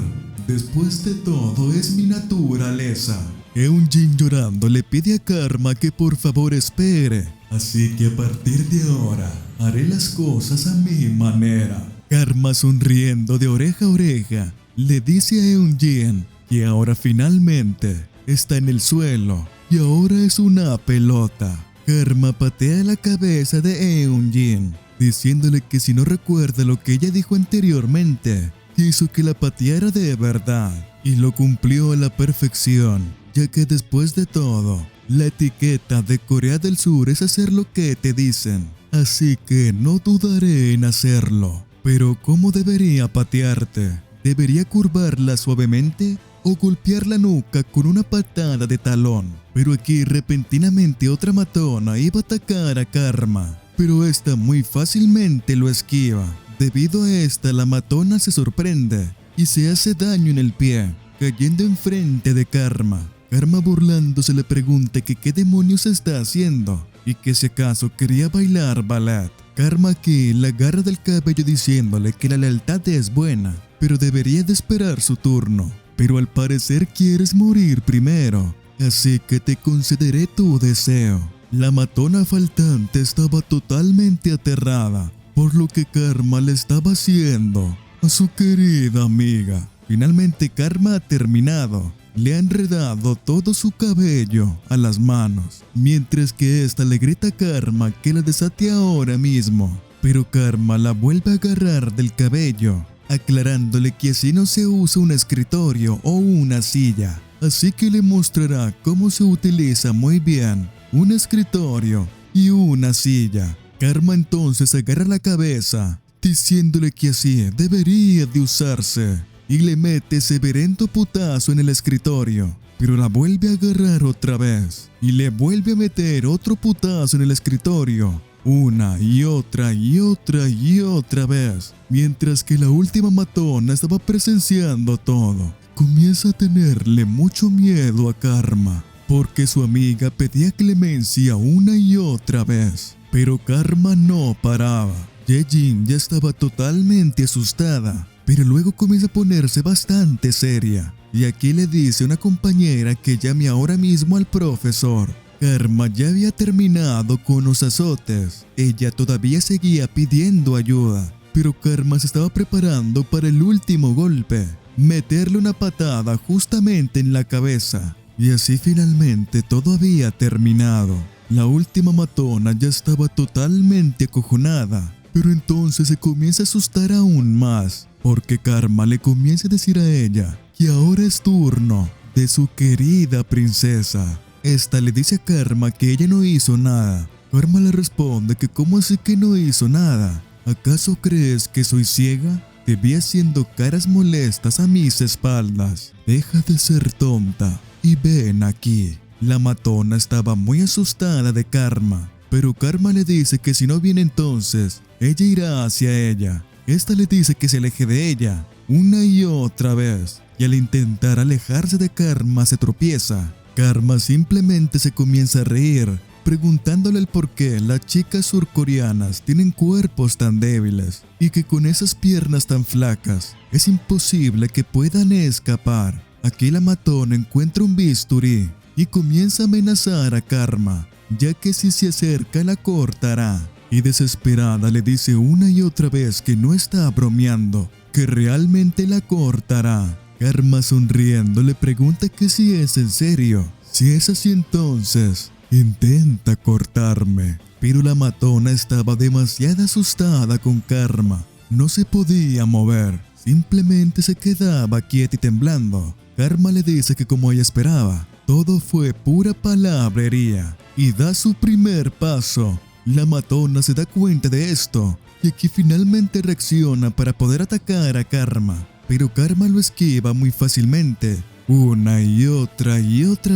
Después de todo es mi naturaleza. Eun-jin llorando le pide a Karma que por favor espere. Así que a partir de ahora haré las cosas a mi manera. Karma sonriendo de oreja a oreja le dice a Eun-jin que ahora finalmente está en el suelo y ahora es una pelota. Karma patea la cabeza de Eun-jin, diciéndole que si no recuerda lo que ella dijo anteriormente, quiso que la pateara de verdad y lo cumplió a la perfección, ya que después de todo, la etiqueta de Corea del Sur es hacer lo que te dicen, así que no dudaré en hacerlo. Pero ¿cómo debería patearte? ¿Debería curvarla suavemente o golpear la nuca con una patada de talón? Pero aquí repentinamente otra matona iba a atacar a Karma, pero esta muy fácilmente lo esquiva. Debido a esta, la matona se sorprende y se hace daño en el pie, cayendo enfrente de Karma. Karma burlándose le pregunta que qué demonios está haciendo y que si acaso quería bailar ballet. Karma aquí la agarra del cabello diciéndole que la lealtad es buena, pero debería de esperar su turno. Pero al parecer quieres morir primero, así que te concederé tu deseo. La matona faltante estaba totalmente aterrada por lo que Karma le estaba haciendo a su querida amiga. Finalmente Karma ha terminado. Le ha enredado todo su cabello a las manos, mientras que esta le grita a Karma que la desate ahora mismo. Pero Karma la vuelve a agarrar del cabello, aclarándole que así no se usa un escritorio o una silla, así que le mostrará cómo se utiliza muy bien un escritorio y una silla. Karma entonces agarra la cabeza, diciéndole que así debería de usarse, y le mete severendo putazo en el escritorio, pero la vuelve a agarrar otra vez, y le vuelve a meter otro putazo en el escritorio, una y otra y otra y otra vez, mientras que la última matona estaba presenciando todo. Comienza a tenerle mucho miedo a Karma, porque su amiga pedía clemencia una y otra vez, pero Karma no paraba. Ye-jin ya estaba totalmente asustada, pero luego comienza a ponerse bastante seria, y aquí le dice a una compañera que llame ahora mismo al profesor. Karma ya había terminado con los azotes, ella todavía seguía pidiendo ayuda, pero Karma se estaba preparando para el último golpe, meterle una patada justamente en la cabeza, y así finalmente todo había terminado. La última matona ya estaba totalmente acojonada, pero entonces se comienza a asustar aún más, porque Karma le comienza a decir a ella que ahora es turno de su querida princesa. Esta le dice a Karma que ella no hizo nada. Karma le responde que ¿cómo así que no hizo nada? ¿Acaso crees que soy ciega? Te vi haciendo caras molestas a mis espaldas. Deja de ser tonta y ven aquí. La matona estaba muy asustada de Karma, pero Karma le dice que si no viene entonces, ella irá hacia ella. Esta le dice que se aleje de ella una y otra vez, y al intentar alejarse de Karma se tropieza. Karma simplemente se comienza a reír, preguntándole el por qué las chicas surcoreanas tienen cuerpos tan débiles y que con esas piernas tan flacas es imposible que puedan escapar. Aquí la matona encuentra un bisturí y comienza a amenazar a Karma, ya que si se acerca la cortará. Y desesperada le dice una y otra vez que no está bromeando, que realmente la cortará. Karma sonriendo le pregunta que si es en serio. Si es así entonces, intenta cortarme. Pero la matona estaba demasiado asustada con Karma. No se podía mover, simplemente se quedaba quieta y temblando. Karma le dice que como ella esperaba, todo fue pura palabrería y da su primer paso. La matona se da cuenta de esto y aquí finalmente reacciona para poder atacar a Karma. Pero Karma lo esquiva muy fácilmente, una y otra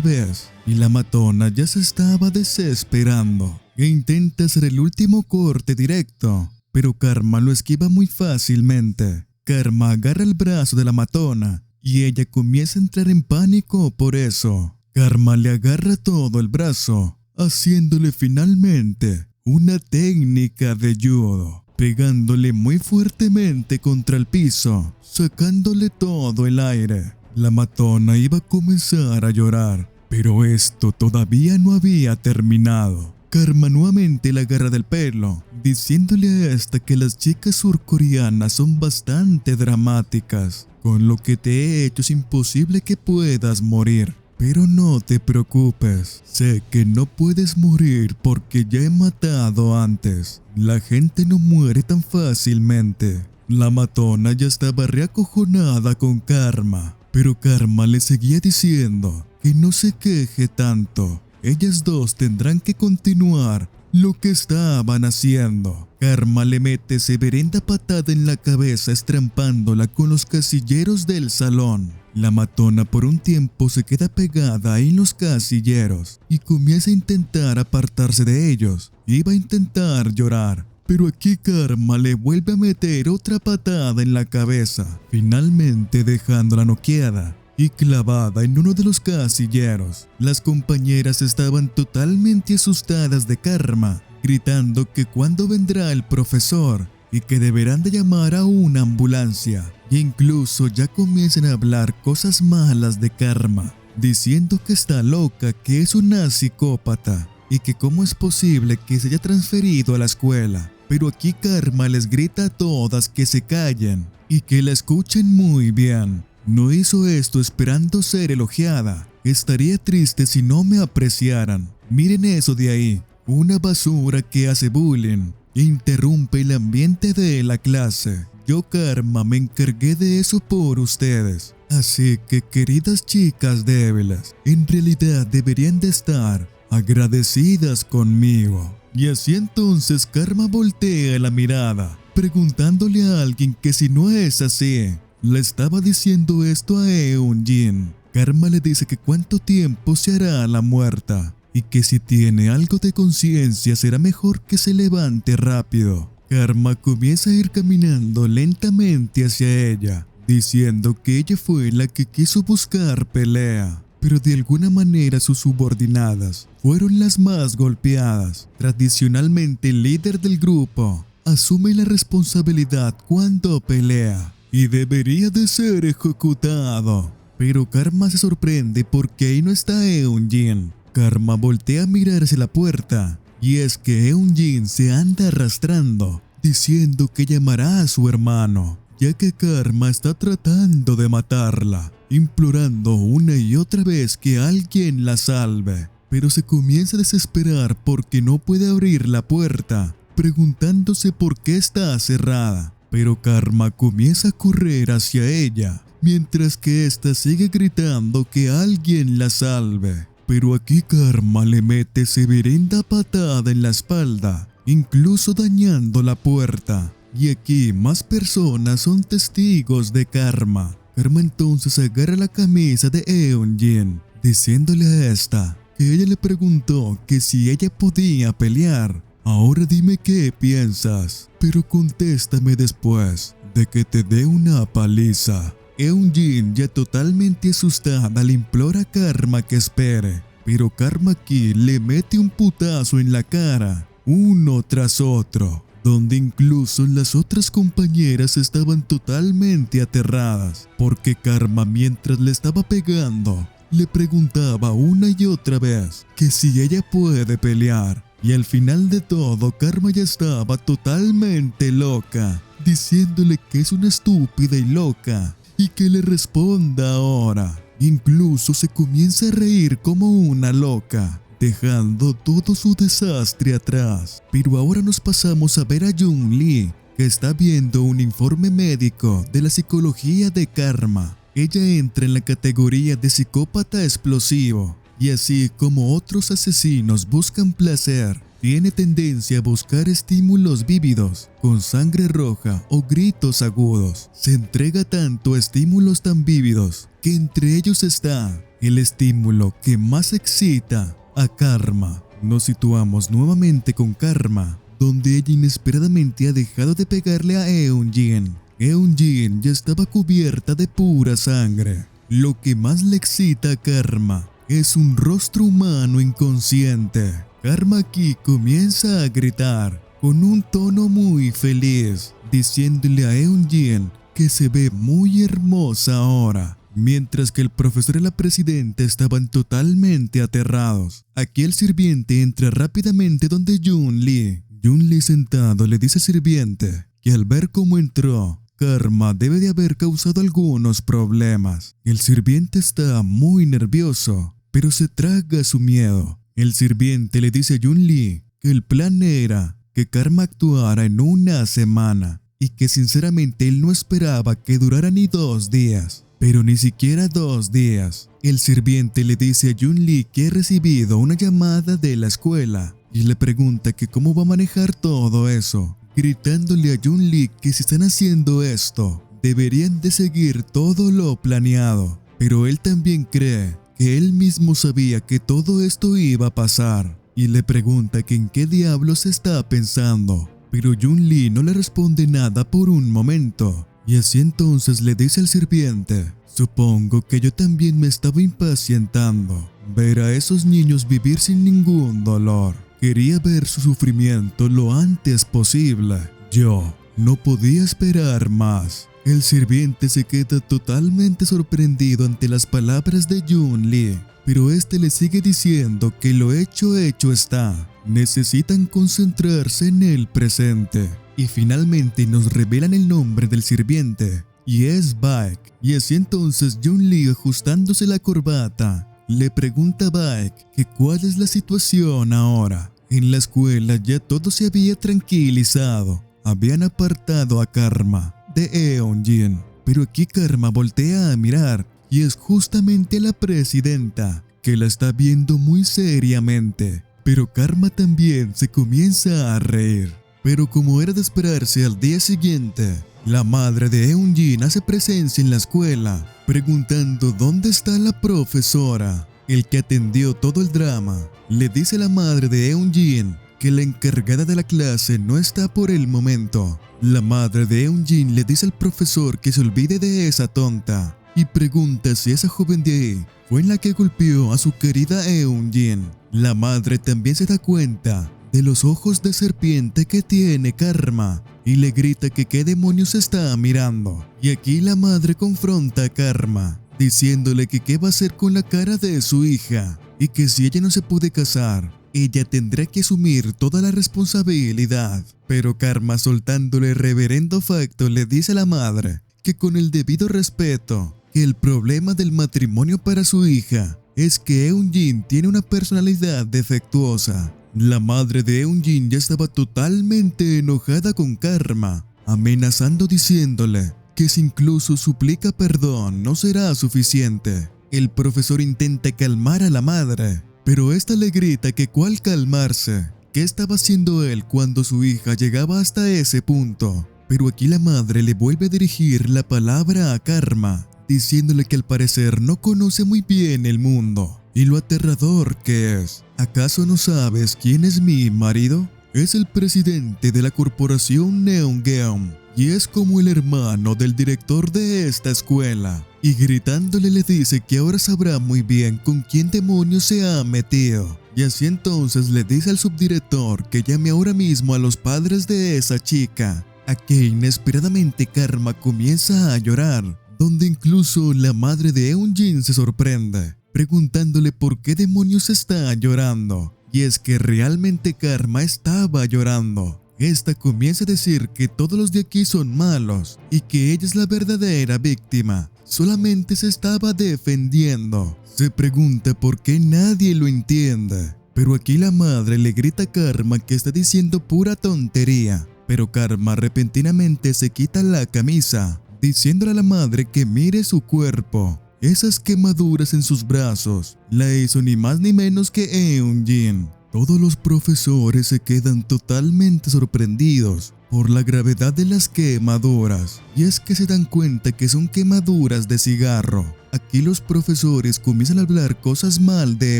vez. Y la matona ya se estaba desesperando e intenta hacer el último corte directo. Pero Karma lo esquiva muy fácilmente. Karma agarra el brazo de la matona y ella comienza a entrar en pánico por eso. Karma le agarra todo el brazo, haciéndole finalmente una técnica de judo, pegándole muy fuertemente contra el piso, sacándole todo el aire. La matona iba a comenzar a llorar, pero esto todavía no había terminado. Karma nuevamente la agarra del pelo, diciéndole a esta que las chicas surcoreanas son bastante dramáticas. Con lo que te he hecho es imposible que puedas morir. Pero no te preocupes, sé que no puedes morir porque ya he matado antes. La gente no muere tan fácilmente. La matona ya estaba reacojonada con Karma, pero Karma le seguía diciendo que no se queje tanto. Ellas dos tendrán que continuar lo que estaban haciendo. Karma le mete severenda patada en la cabeza, estrampándola con los casilleros del salón. La matona por un tiempo se queda pegada en los casilleros y comienza a intentar apartarse de ellos. Iba a intentar llorar, pero aquí Karma le vuelve a meter otra patada en la cabeza, finalmente dejándola noqueada y clavada en uno de los casilleros. Las compañeras estaban totalmente asustadas de Karma, gritando que cuándo vendrá el profesor y que deberán de llamar a una ambulancia. E incluso ya comienzan a hablar cosas malas de Karma, diciendo que está loca, que es una psicópata y que cómo es posible que se haya transferido a la escuela. Pero aquí Karma les grita a todas que se callen y que la escuchen muy bien. No hizo esto esperando ser elogiada. Estaría triste si no me apreciaran. Miren eso de ahí, una basura que hace bullying e interrumpe el ambiente de la clase. Yo, Karma, me encargué de eso por ustedes. Así que, queridas chicas débiles, en realidad deberían de estar agradecidas conmigo. Y así entonces Karma voltea la mirada, preguntándole a alguien que si no es así. Le estaba diciendo esto a Eun-jin. Karma le dice que cuánto tiempo se hará la muerta y que si tiene algo de conciencia será mejor que se levante rápido. Karma comienza a ir caminando lentamente hacia ella, diciendo que ella fue la que quiso buscar pelea, pero de alguna manera sus subordinadas fueron las más golpeadas. Tradicionalmente el líder del grupo asume la responsabilidad cuando pelea y debería de ser ejecutado. Pero Karma se sorprende porque ahí no está Eun-jin. Karma voltea a mirar hacia la puerta y es que Eun-jin se anda arrastrando, diciendo que llamará a su hermano, ya que Karma está tratando de matarla, implorando una y otra vez que alguien la salve. Pero se comienza a desesperar porque no puede abrir la puerta, preguntándose por qué está cerrada. Pero Karma comienza a correr hacia ella, mientras que ésta sigue gritando que alguien la salve. Pero aquí Karma le mete severenda patada en la espalda, incluso dañando la puerta. Y aquí más personas son testigos de Karma. Karma entonces agarra la camisa de Eun-jin, diciéndole a esta que ella le preguntó que si ella podía pelear. Ahora dime qué piensas, pero contéstame después de que te dé una paliza. Eun-jin, ya totalmente asustada, le implora a Karma que espere, pero Karma aquí le mete un putazo en la cara, uno tras otro, donde incluso las otras compañeras estaban totalmente aterradas, porque Karma mientras le estaba pegando, le preguntaba una y otra vez que si ella puede pelear. Y al final de todo, Karma ya estaba totalmente loca, diciéndole que es una estúpida y loca, y que le responda ahora. Incluso se comienza a reír como una loca, dejando todo su desastre atrás. Pero ahora nos pasamos a ver a Jun Lee, que está viendo un informe médico de la psicología de Karma. Ella entra en la categoría de psicópata explosivo, y así como otros asesinos buscan placer, tiene tendencia a buscar estímulos vívidos, con sangre roja o gritos agudos. Se entrega tanto a estímulos tan vívidos que entre ellos está el estímulo que más excita a Karma. Nos situamos nuevamente con Karma, donde ella inesperadamente ha dejado de pegarle a Eun-jin. Eun-jin ya estaba cubierta de pura sangre. Lo que más le excita a Karma es un rostro humano inconsciente. Karma aquí comienza a gritar con un tono muy feliz, diciéndole a Eun-jin que se ve muy hermosa ahora, mientras que el profesor y la presidenta estaban totalmente aterrados. Aquí el sirviente entra rápidamente donde Jun Lee. Jun Lee sentado le dice al sirviente que al ver cómo entró, Karma debe de haber causado algunos problemas. El sirviente está muy nervioso, pero se traga su miedo. El sirviente le dice a Jun Lee que el plan era que Karma actuara en una semana y que sinceramente él no esperaba que durara ni 2 días, pero ni siquiera 2 días. El sirviente le dice a Jun Lee que ha recibido una llamada de la escuela y le pregunta que cómo va a manejar todo eso, gritándole a Jun Lee que si están haciendo esto, deberían de seguir todo lo planeado. Pero él también cree que él mismo sabía que todo esto iba a pasar y le pregunta que en qué diablos está pensando. Pero Jun Lee no le responde nada por un momento y así entonces le dice al sirviente: supongo que yo también me estaba impacientando ver a esos niños vivir sin ningún dolor. Quería ver su sufrimiento lo antes posible. Yo no podía esperar más. El sirviente se queda totalmente sorprendido ante las palabras de Jun Lee, pero este le sigue diciendo que lo hecho está. Necesitan concentrarse en el presente. Y finalmente nos revelan el nombre del sirviente, y es Baek. Y así entonces Jun Lee, ajustándose la corbata, le pregunta a Baek que cuál es la situación ahora. En la escuela ya todo se había tranquilizado. Habían apartado a Karma de Eun-jin, pero aquí Karma voltea a mirar y es justamente la presidenta, que la está viendo muy seriamente. Pero Karma también se comienza a reír. Pero como era de esperarse, al día siguiente, la madre de Eun-jin hace presencia en la escuela, preguntando dónde está la profesora. El que atendió todo el drama le dice a la madre de Eun-jin que la encargada de la clase no está por el momento. La madre de Eun-jin le dice al profesor que se olvide de esa tonta y pregunta si esa joven de ahí fue la que golpeó a su querida Eun-jin. La madre también se da cuenta de los ojos de serpiente que tiene Karma y le grita que qué demonios está mirando. Y aquí la madre confronta a Karma, diciéndole que qué va a hacer con la cara de su hija y que si ella no se puede casar, ella tendrá que asumir toda la responsabilidad. Pero Karma, soltándole reverendo facto, le dice a la madre que con el debido respeto, que el problema del matrimonio para su hija es que Eun-jin tiene una personalidad defectuosa. La madre de Eun-jin ya estaba totalmente enojada con Karma, amenazando diciéndole que si incluso suplica perdón no será suficiente. El profesor intenta calmar a la madre, pero esta le grita que cuál calmarse, qué estaba haciendo él cuando su hija llegaba hasta ese punto. Pero aquí la madre le vuelve a dirigir la palabra a Karma, diciéndole que al parecer no conoce muy bien el mundo y lo aterrador que es. ¿Acaso no sabes quién es mi marido? Es el presidente de la corporación Neongeum y es como el hermano del director de esta escuela. Y gritándole le dice que ahora sabrá muy bien con quién demonios se ha metido. Y así entonces le dice al subdirector que llame ahora mismo a los padres de esa chica. Aquí inesperadamente Karma comienza a llorar, donde incluso la madre de Eun-jin se sorprende, preguntándole por qué demonios está llorando. Y es que realmente Karma estaba llorando. esta comienza a decir que todos los de aquí son malos y que ella es la verdadera víctima. Solamente se estaba defendiendo. Se pregunta por qué nadie lo entiende. Pero aquí la madre le grita a Karma que está diciendo pura tontería. Pero Karma repentinamente se quita la camisa, diciéndole a la madre que mire su cuerpo. Esas quemaduras en sus brazos la hizo ni más ni menos que Eun-jin. Todos los profesores se quedan totalmente sorprendidos por la gravedad de las quemaduras, y es que se dan cuenta que son quemaduras de cigarro. Aquí los profesores comienzan a hablar cosas mal de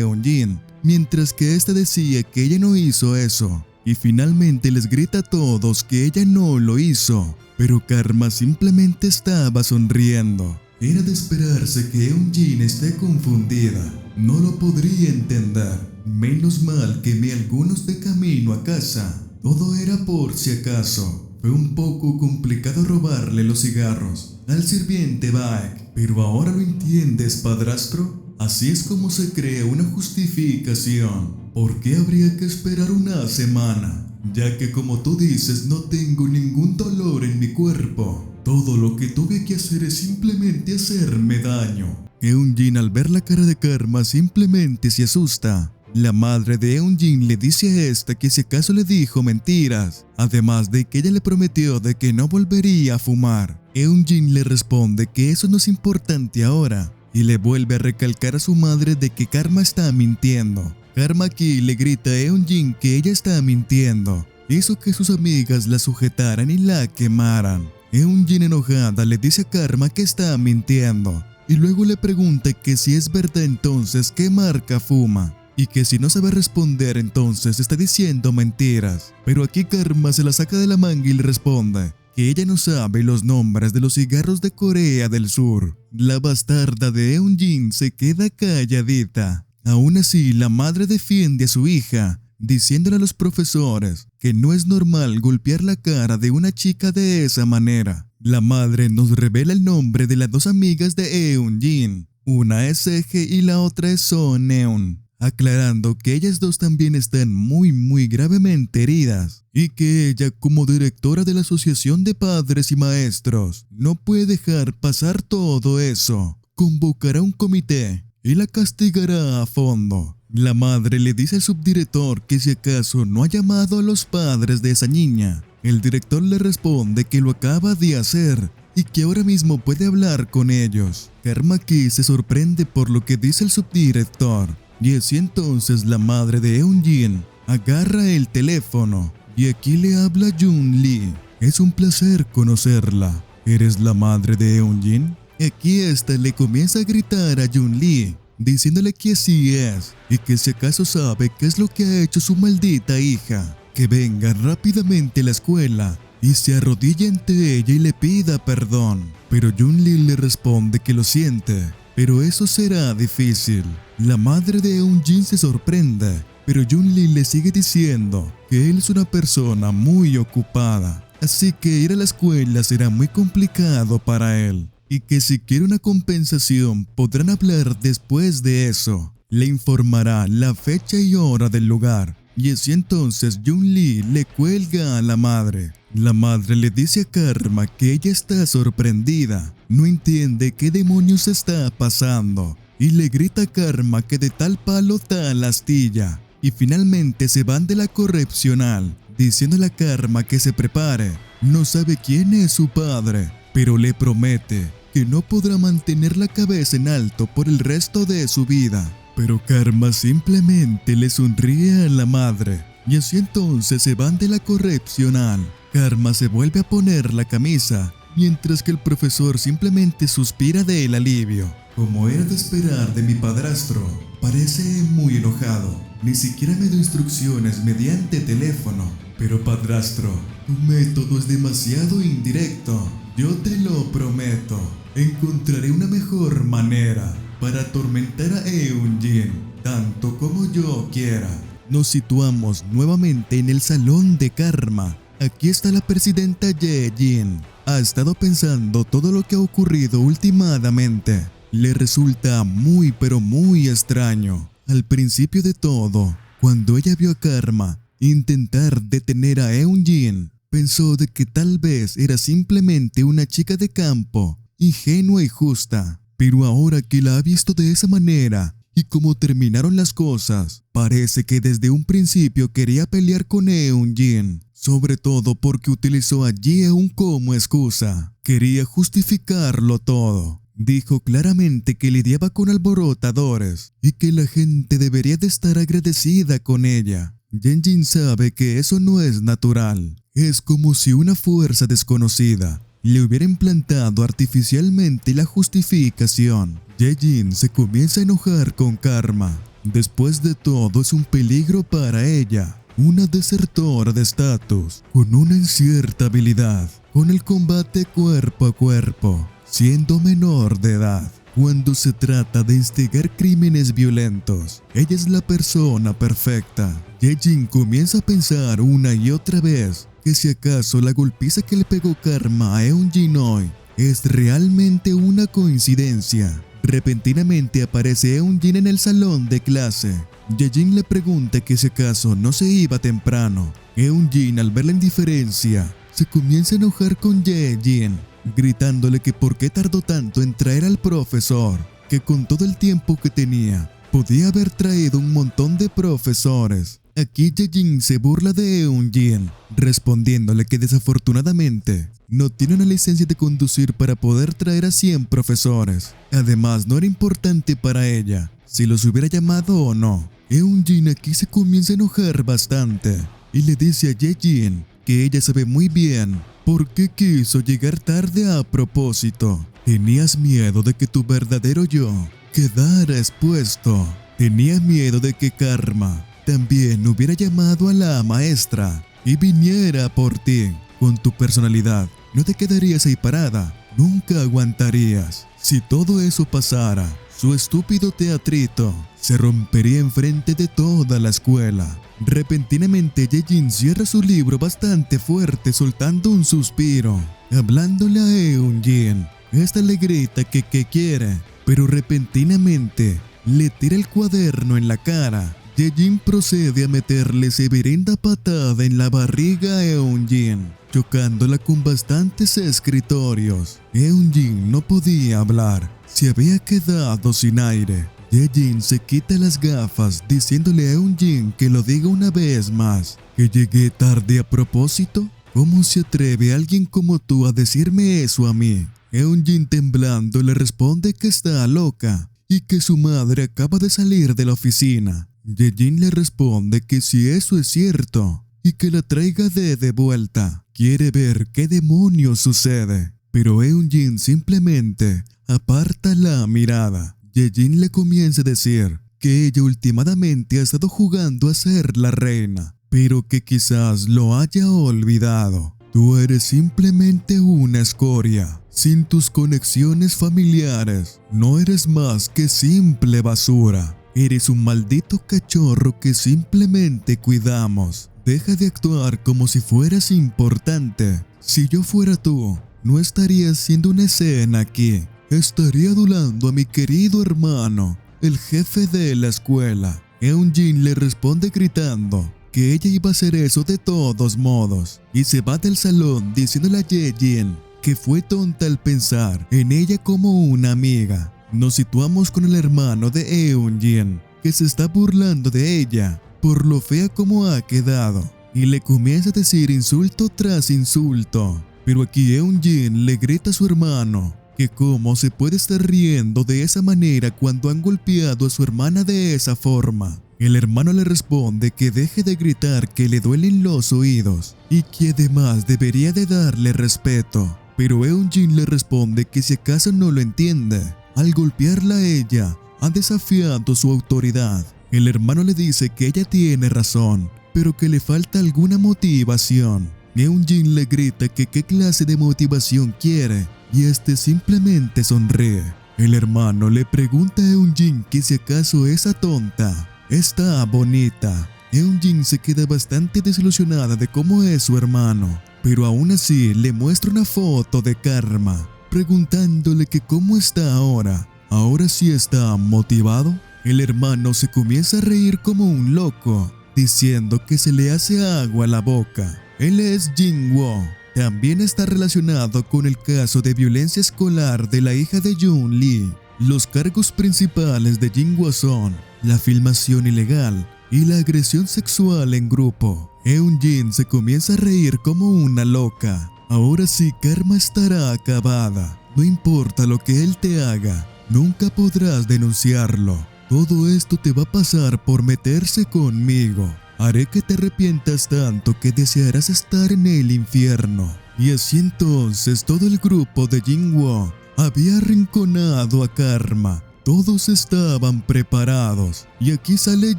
Eun-jin, mientras que esta decía que ella no hizo eso, y finalmente les grita a todos que ella no lo hizo, pero Karma simplemente estaba sonriendo. Era de esperarse que Eun-jin esté confundida, no lo podría entender. Menos mal quemé algunos de camino a casa. Todo era por si acaso. Fue un poco complicado robarle los cigarros al sirviente Baek, pero ahora lo entiendes, padrastro. Así es como se crea una justificación. ¿Por qué habría que esperar una semana? Ya que como tú dices, no tengo ningún dolor en mi cuerpo. Todo lo que tuve que hacer es simplemente hacerme daño. Eun-jin, al ver la cara de Karma, simplemente se asusta. La madre de Eun-jin le dice a esta que si acaso le dijo mentiras, además de que ella le prometió de que no volvería a fumar. Eun-jin le responde que eso no es importante ahora, y le vuelve a recalcar a su madre de que Karma está mintiendo. Karma aquí le grita a Eun-jin que ella está mintiendo. Hizo que sus amigas la sujetaran y la quemaran. Eun-jin, enojada, le dice a Karma que está mintiendo, y luego le pregunta que si es verdad entonces qué marca fuma, y que si no sabe responder entonces está diciendo mentiras. Pero aquí Karma se la saca de la manga y le responde que ella no sabe los nombres de los cigarros de Corea del Sur. La bastarda de Eun-jin se queda calladita. Aún así, la madre defiende a su hija, diciéndole a los profesores que no es normal golpear la cara de una chica de esa manera. La madre nos revela el nombre de las dos amigas de Eun-jin. Una es Seje y la otra es Son-eun, aclarando que ellas dos también están muy gravemente heridas y que ella, como directora de la Asociación de Padres y Maestros, no puede dejar pasar todo eso. Convocará un comité y la castigará a fondo. La madre le dice al subdirector que si acaso no ha llamado a los padres de esa niña. El director le responde que lo acaba de hacer y que ahora mismo puede hablar con ellos. Karma aquí se sorprende por lo que dice el subdirector, y así entonces la madre de Eun-jin agarra el teléfono y aquí le habla Jun-lee. Es un placer conocerla. ¿Eres la madre de Eun-jin? Aquí esta le comienza a gritar a Jun-lee, diciéndole que así es y que si acaso sabe qué es lo que ha hecho su maldita hija, que venga rápidamente a la escuela y se arrodille ante ella y le pida perdón. Pero Jun-lee le responde que lo siente, pero eso será difícil. La madre de Eun-jin se sorprende, pero Jun-lee le sigue diciendo que él es una persona muy ocupada, así que ir a la escuela será muy complicado para él, y que si quiere una compensación podrán hablar después de eso. Le informará la fecha y hora del lugar, y así entonces Jun-lee le cuelga a la madre. La madre le dice a Karma que ella está sorprendida, no entiende qué demonios está pasando, y le grita a Karma que de tal palo tal astilla, y finalmente se van de la correccional, diciéndole a Karma que se prepare. No sabe quién es su padre, pero le promete que no podrá mantener la cabeza en alto por el resto de su vida. Pero Karma simplemente le sonríe a la madre, y así entonces se van de la correccional. Karma se vuelve a poner la camisa, mientras que el profesor simplemente suspira del alivio. Como era de esperar de mi padrastro, parece muy enojado. Ni siquiera me dio instrucciones mediante teléfono. Pero padrastro, tu método es demasiado indirecto. Yo te lo prometo. Encontraré una mejor manera para atormentar a Eun-jin, tanto como yo quiera. Nos situamos nuevamente en el salón de Karma. Aquí está la presidenta Ye-jin. Ha estado pensando todo lo que ha ocurrido últimamente. Le resulta muy pero muy extraño. Al principio de todo, cuando ella vio a Karma, intentar detener a Eunjin. Pensó de que tal vez era simplemente una chica de campo, ingenua y justa. Pero ahora que la ha visto de esa manera y cómo terminaron las cosas, parece que desde un principio quería pelear con Eunjin. Sobre todo porque utilizó a Jeon como excusa. Quería justificarlo todo. Dijo claramente que lidiaba con alborotadores y que la gente debería de estar agradecida con ella. Yeonjin sabe que eso no es natural. Es como si una fuerza desconocida le hubiera implantado artificialmente la justificación. Yeonjin se comienza a enojar con Karma. Después de todo, es un peligro para ella. Una desertora de estatus, con una incierta habilidad, con el combate cuerpo a cuerpo, siendo menor de edad. Cuando se trata de instigar crímenes violentos, ella es la persona perfecta. Yeonjin comienza a pensar una y otra vez que si acaso la golpiza que le pegó Karma a Eunjin hoy es realmente una coincidencia. Repentinamente aparece Eunjin en el salón de clase. Yeonjin le pregunta que si acaso no se iba temprano. Eunjin, al ver la indiferencia, se comienza a enojar con Yeonjin, gritándole que por qué tardó tanto en traer al profesor, que con todo el tiempo que tenía, podía haber traído un montón de profesores. Aquí Yeonjin se burla de Eunjin, respondiéndole que desafortunadamente no tiene una licencia de conducir para poder traer a 100 profesores. Además, no era importante para ella si los hubiera llamado o no. Eunjin aquí se comienza a enojar bastante y le dice a Yeonjin que ella sabe muy bien por qué quiso llegar tarde a propósito. Tenías miedo de que tu verdadero yo quedara expuesto. Tenías miedo de que Karma también hubiera llamado a la maestra y viniera por ti. Con tu personalidad, no te quedarías ahí parada, nunca aguantarías. Si todo eso pasara, su estúpido teatrito se rompería enfrente de toda la escuela. Repentinamente Yeonjin cierra su libro bastante fuerte, soltando un suspiro, hablándole a Eunjin. Esta le grita que qué quiere, pero repentinamente le tira el cuaderno en la cara. Yeonjin procede a meterle severenda patada en la barriga a Eunjin, chocándola con bastantes escritorios. Eunjin no podía hablar, se había quedado sin aire. Yeonjin se quita las gafas, diciéndole a Eunjin que lo diga una vez más. ¿Que llegué tarde a propósito? ¿Cómo se atreve alguien como tú a decirme eso a mí? Eunjin, temblando, le responde que está loca y que su madre acaba de salir de la oficina. Yeonjin le responde que si eso es cierto y que la traiga de vuelta. Quiere ver qué demonios sucede, pero Eunjin simplemente aparta la mirada. Yeonjin le comienza a decir que ella últimamente ha estado jugando a ser la reina, pero que quizás lo haya olvidado. Tú eres simplemente una escoria. Sin tus conexiones familiares, no eres más que simple basura. Eres un maldito cachorro que simplemente cuidamos. Deja de actuar como si fueras importante. Si yo fuera tú, no estaría haciendo una escena aquí. Estaría adulando a mi querido hermano, el jefe de la escuela. Eunjin le responde gritando que ella iba a hacer eso de todos modos y se va del salón diciéndole a Yeonjin que fue tonta al pensar en ella como una amiga. Nos situamos con el hermano de Eunjin, que se está burlando de ella por lo fea como ha quedado, y le comienza a decir insulto tras insulto. Pero aquí Eunjin le grita a su hermano que cómo se puede estar riendo de esa manera cuando han golpeado a su hermana de esa forma. El hermano le responde que deje de gritar, que le duelen los oídos y que además debería de darle respeto. Pero Eunjin le responde que si acaso no lo entiende, al golpearla a ella, ha desafiado su autoridad. El hermano le dice que ella tiene razón, pero que le falta alguna motivación. Eunjin le grita que qué clase de motivación quiere, y este simplemente sonríe. El hermano le pregunta a Eunjin que si acaso esa tonta está bonita. Eunjin se queda bastante desilusionada de cómo es su hermano, pero aún así le muestra una foto de Karma, preguntándole que cómo está ahora. ¿Ahora sí está motivado? El hermano se comienza a reír como un loco, diciendo que se le hace agua a la boca. Él es Jin-woo. También está relacionado con el caso de violencia escolar de la hija de Jun Lee. Los cargos principales de Jin-woo son la filmación ilegal y la agresión sexual en grupo. Eun-jin se comienza a reír como una loca. Ahora sí, Karma estará acabada. No importa lo que él te haga, nunca podrás denunciarlo. Todo esto te va a pasar por meterse conmigo. Haré que te arrepientas tanto que desearás estar en el infierno. Y así entonces todo el grupo de Jin-woo había arrinconado a Karma. Todos estaban preparados. Y aquí sale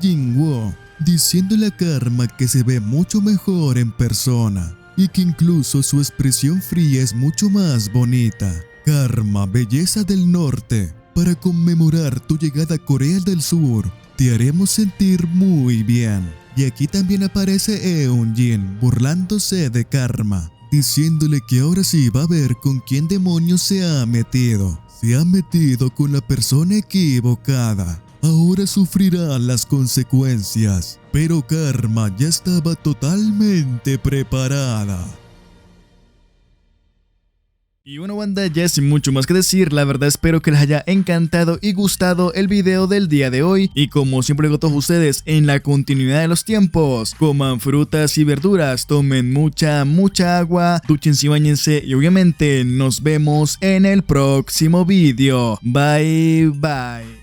Jin-woo diciéndole a Karma que se ve mucho mejor en persona y que incluso su expresión fría es mucho más bonita. Karma, belleza del norte, para conmemorar tu llegada a Corea del Sur, te haremos sentir muy bien. Y aquí también aparece Eun-jin burlándose de Karma, diciéndole que ahora sí va a ver con quién demonios se ha metido. Se ha metido con la persona equivocada. Ahora sufrirá las consecuencias. Pero Karma ya estaba totalmente preparada. Y bueno, banda, ya sin mucho más que decir, la verdad espero que les haya encantado y gustado el video del día de hoy. Y como siempre digo a todos ustedes, en la continuidad de los tiempos, coman frutas y verduras, tomen mucha agua, dúchense y báñense y obviamente nos vemos en el próximo video. Bye bye.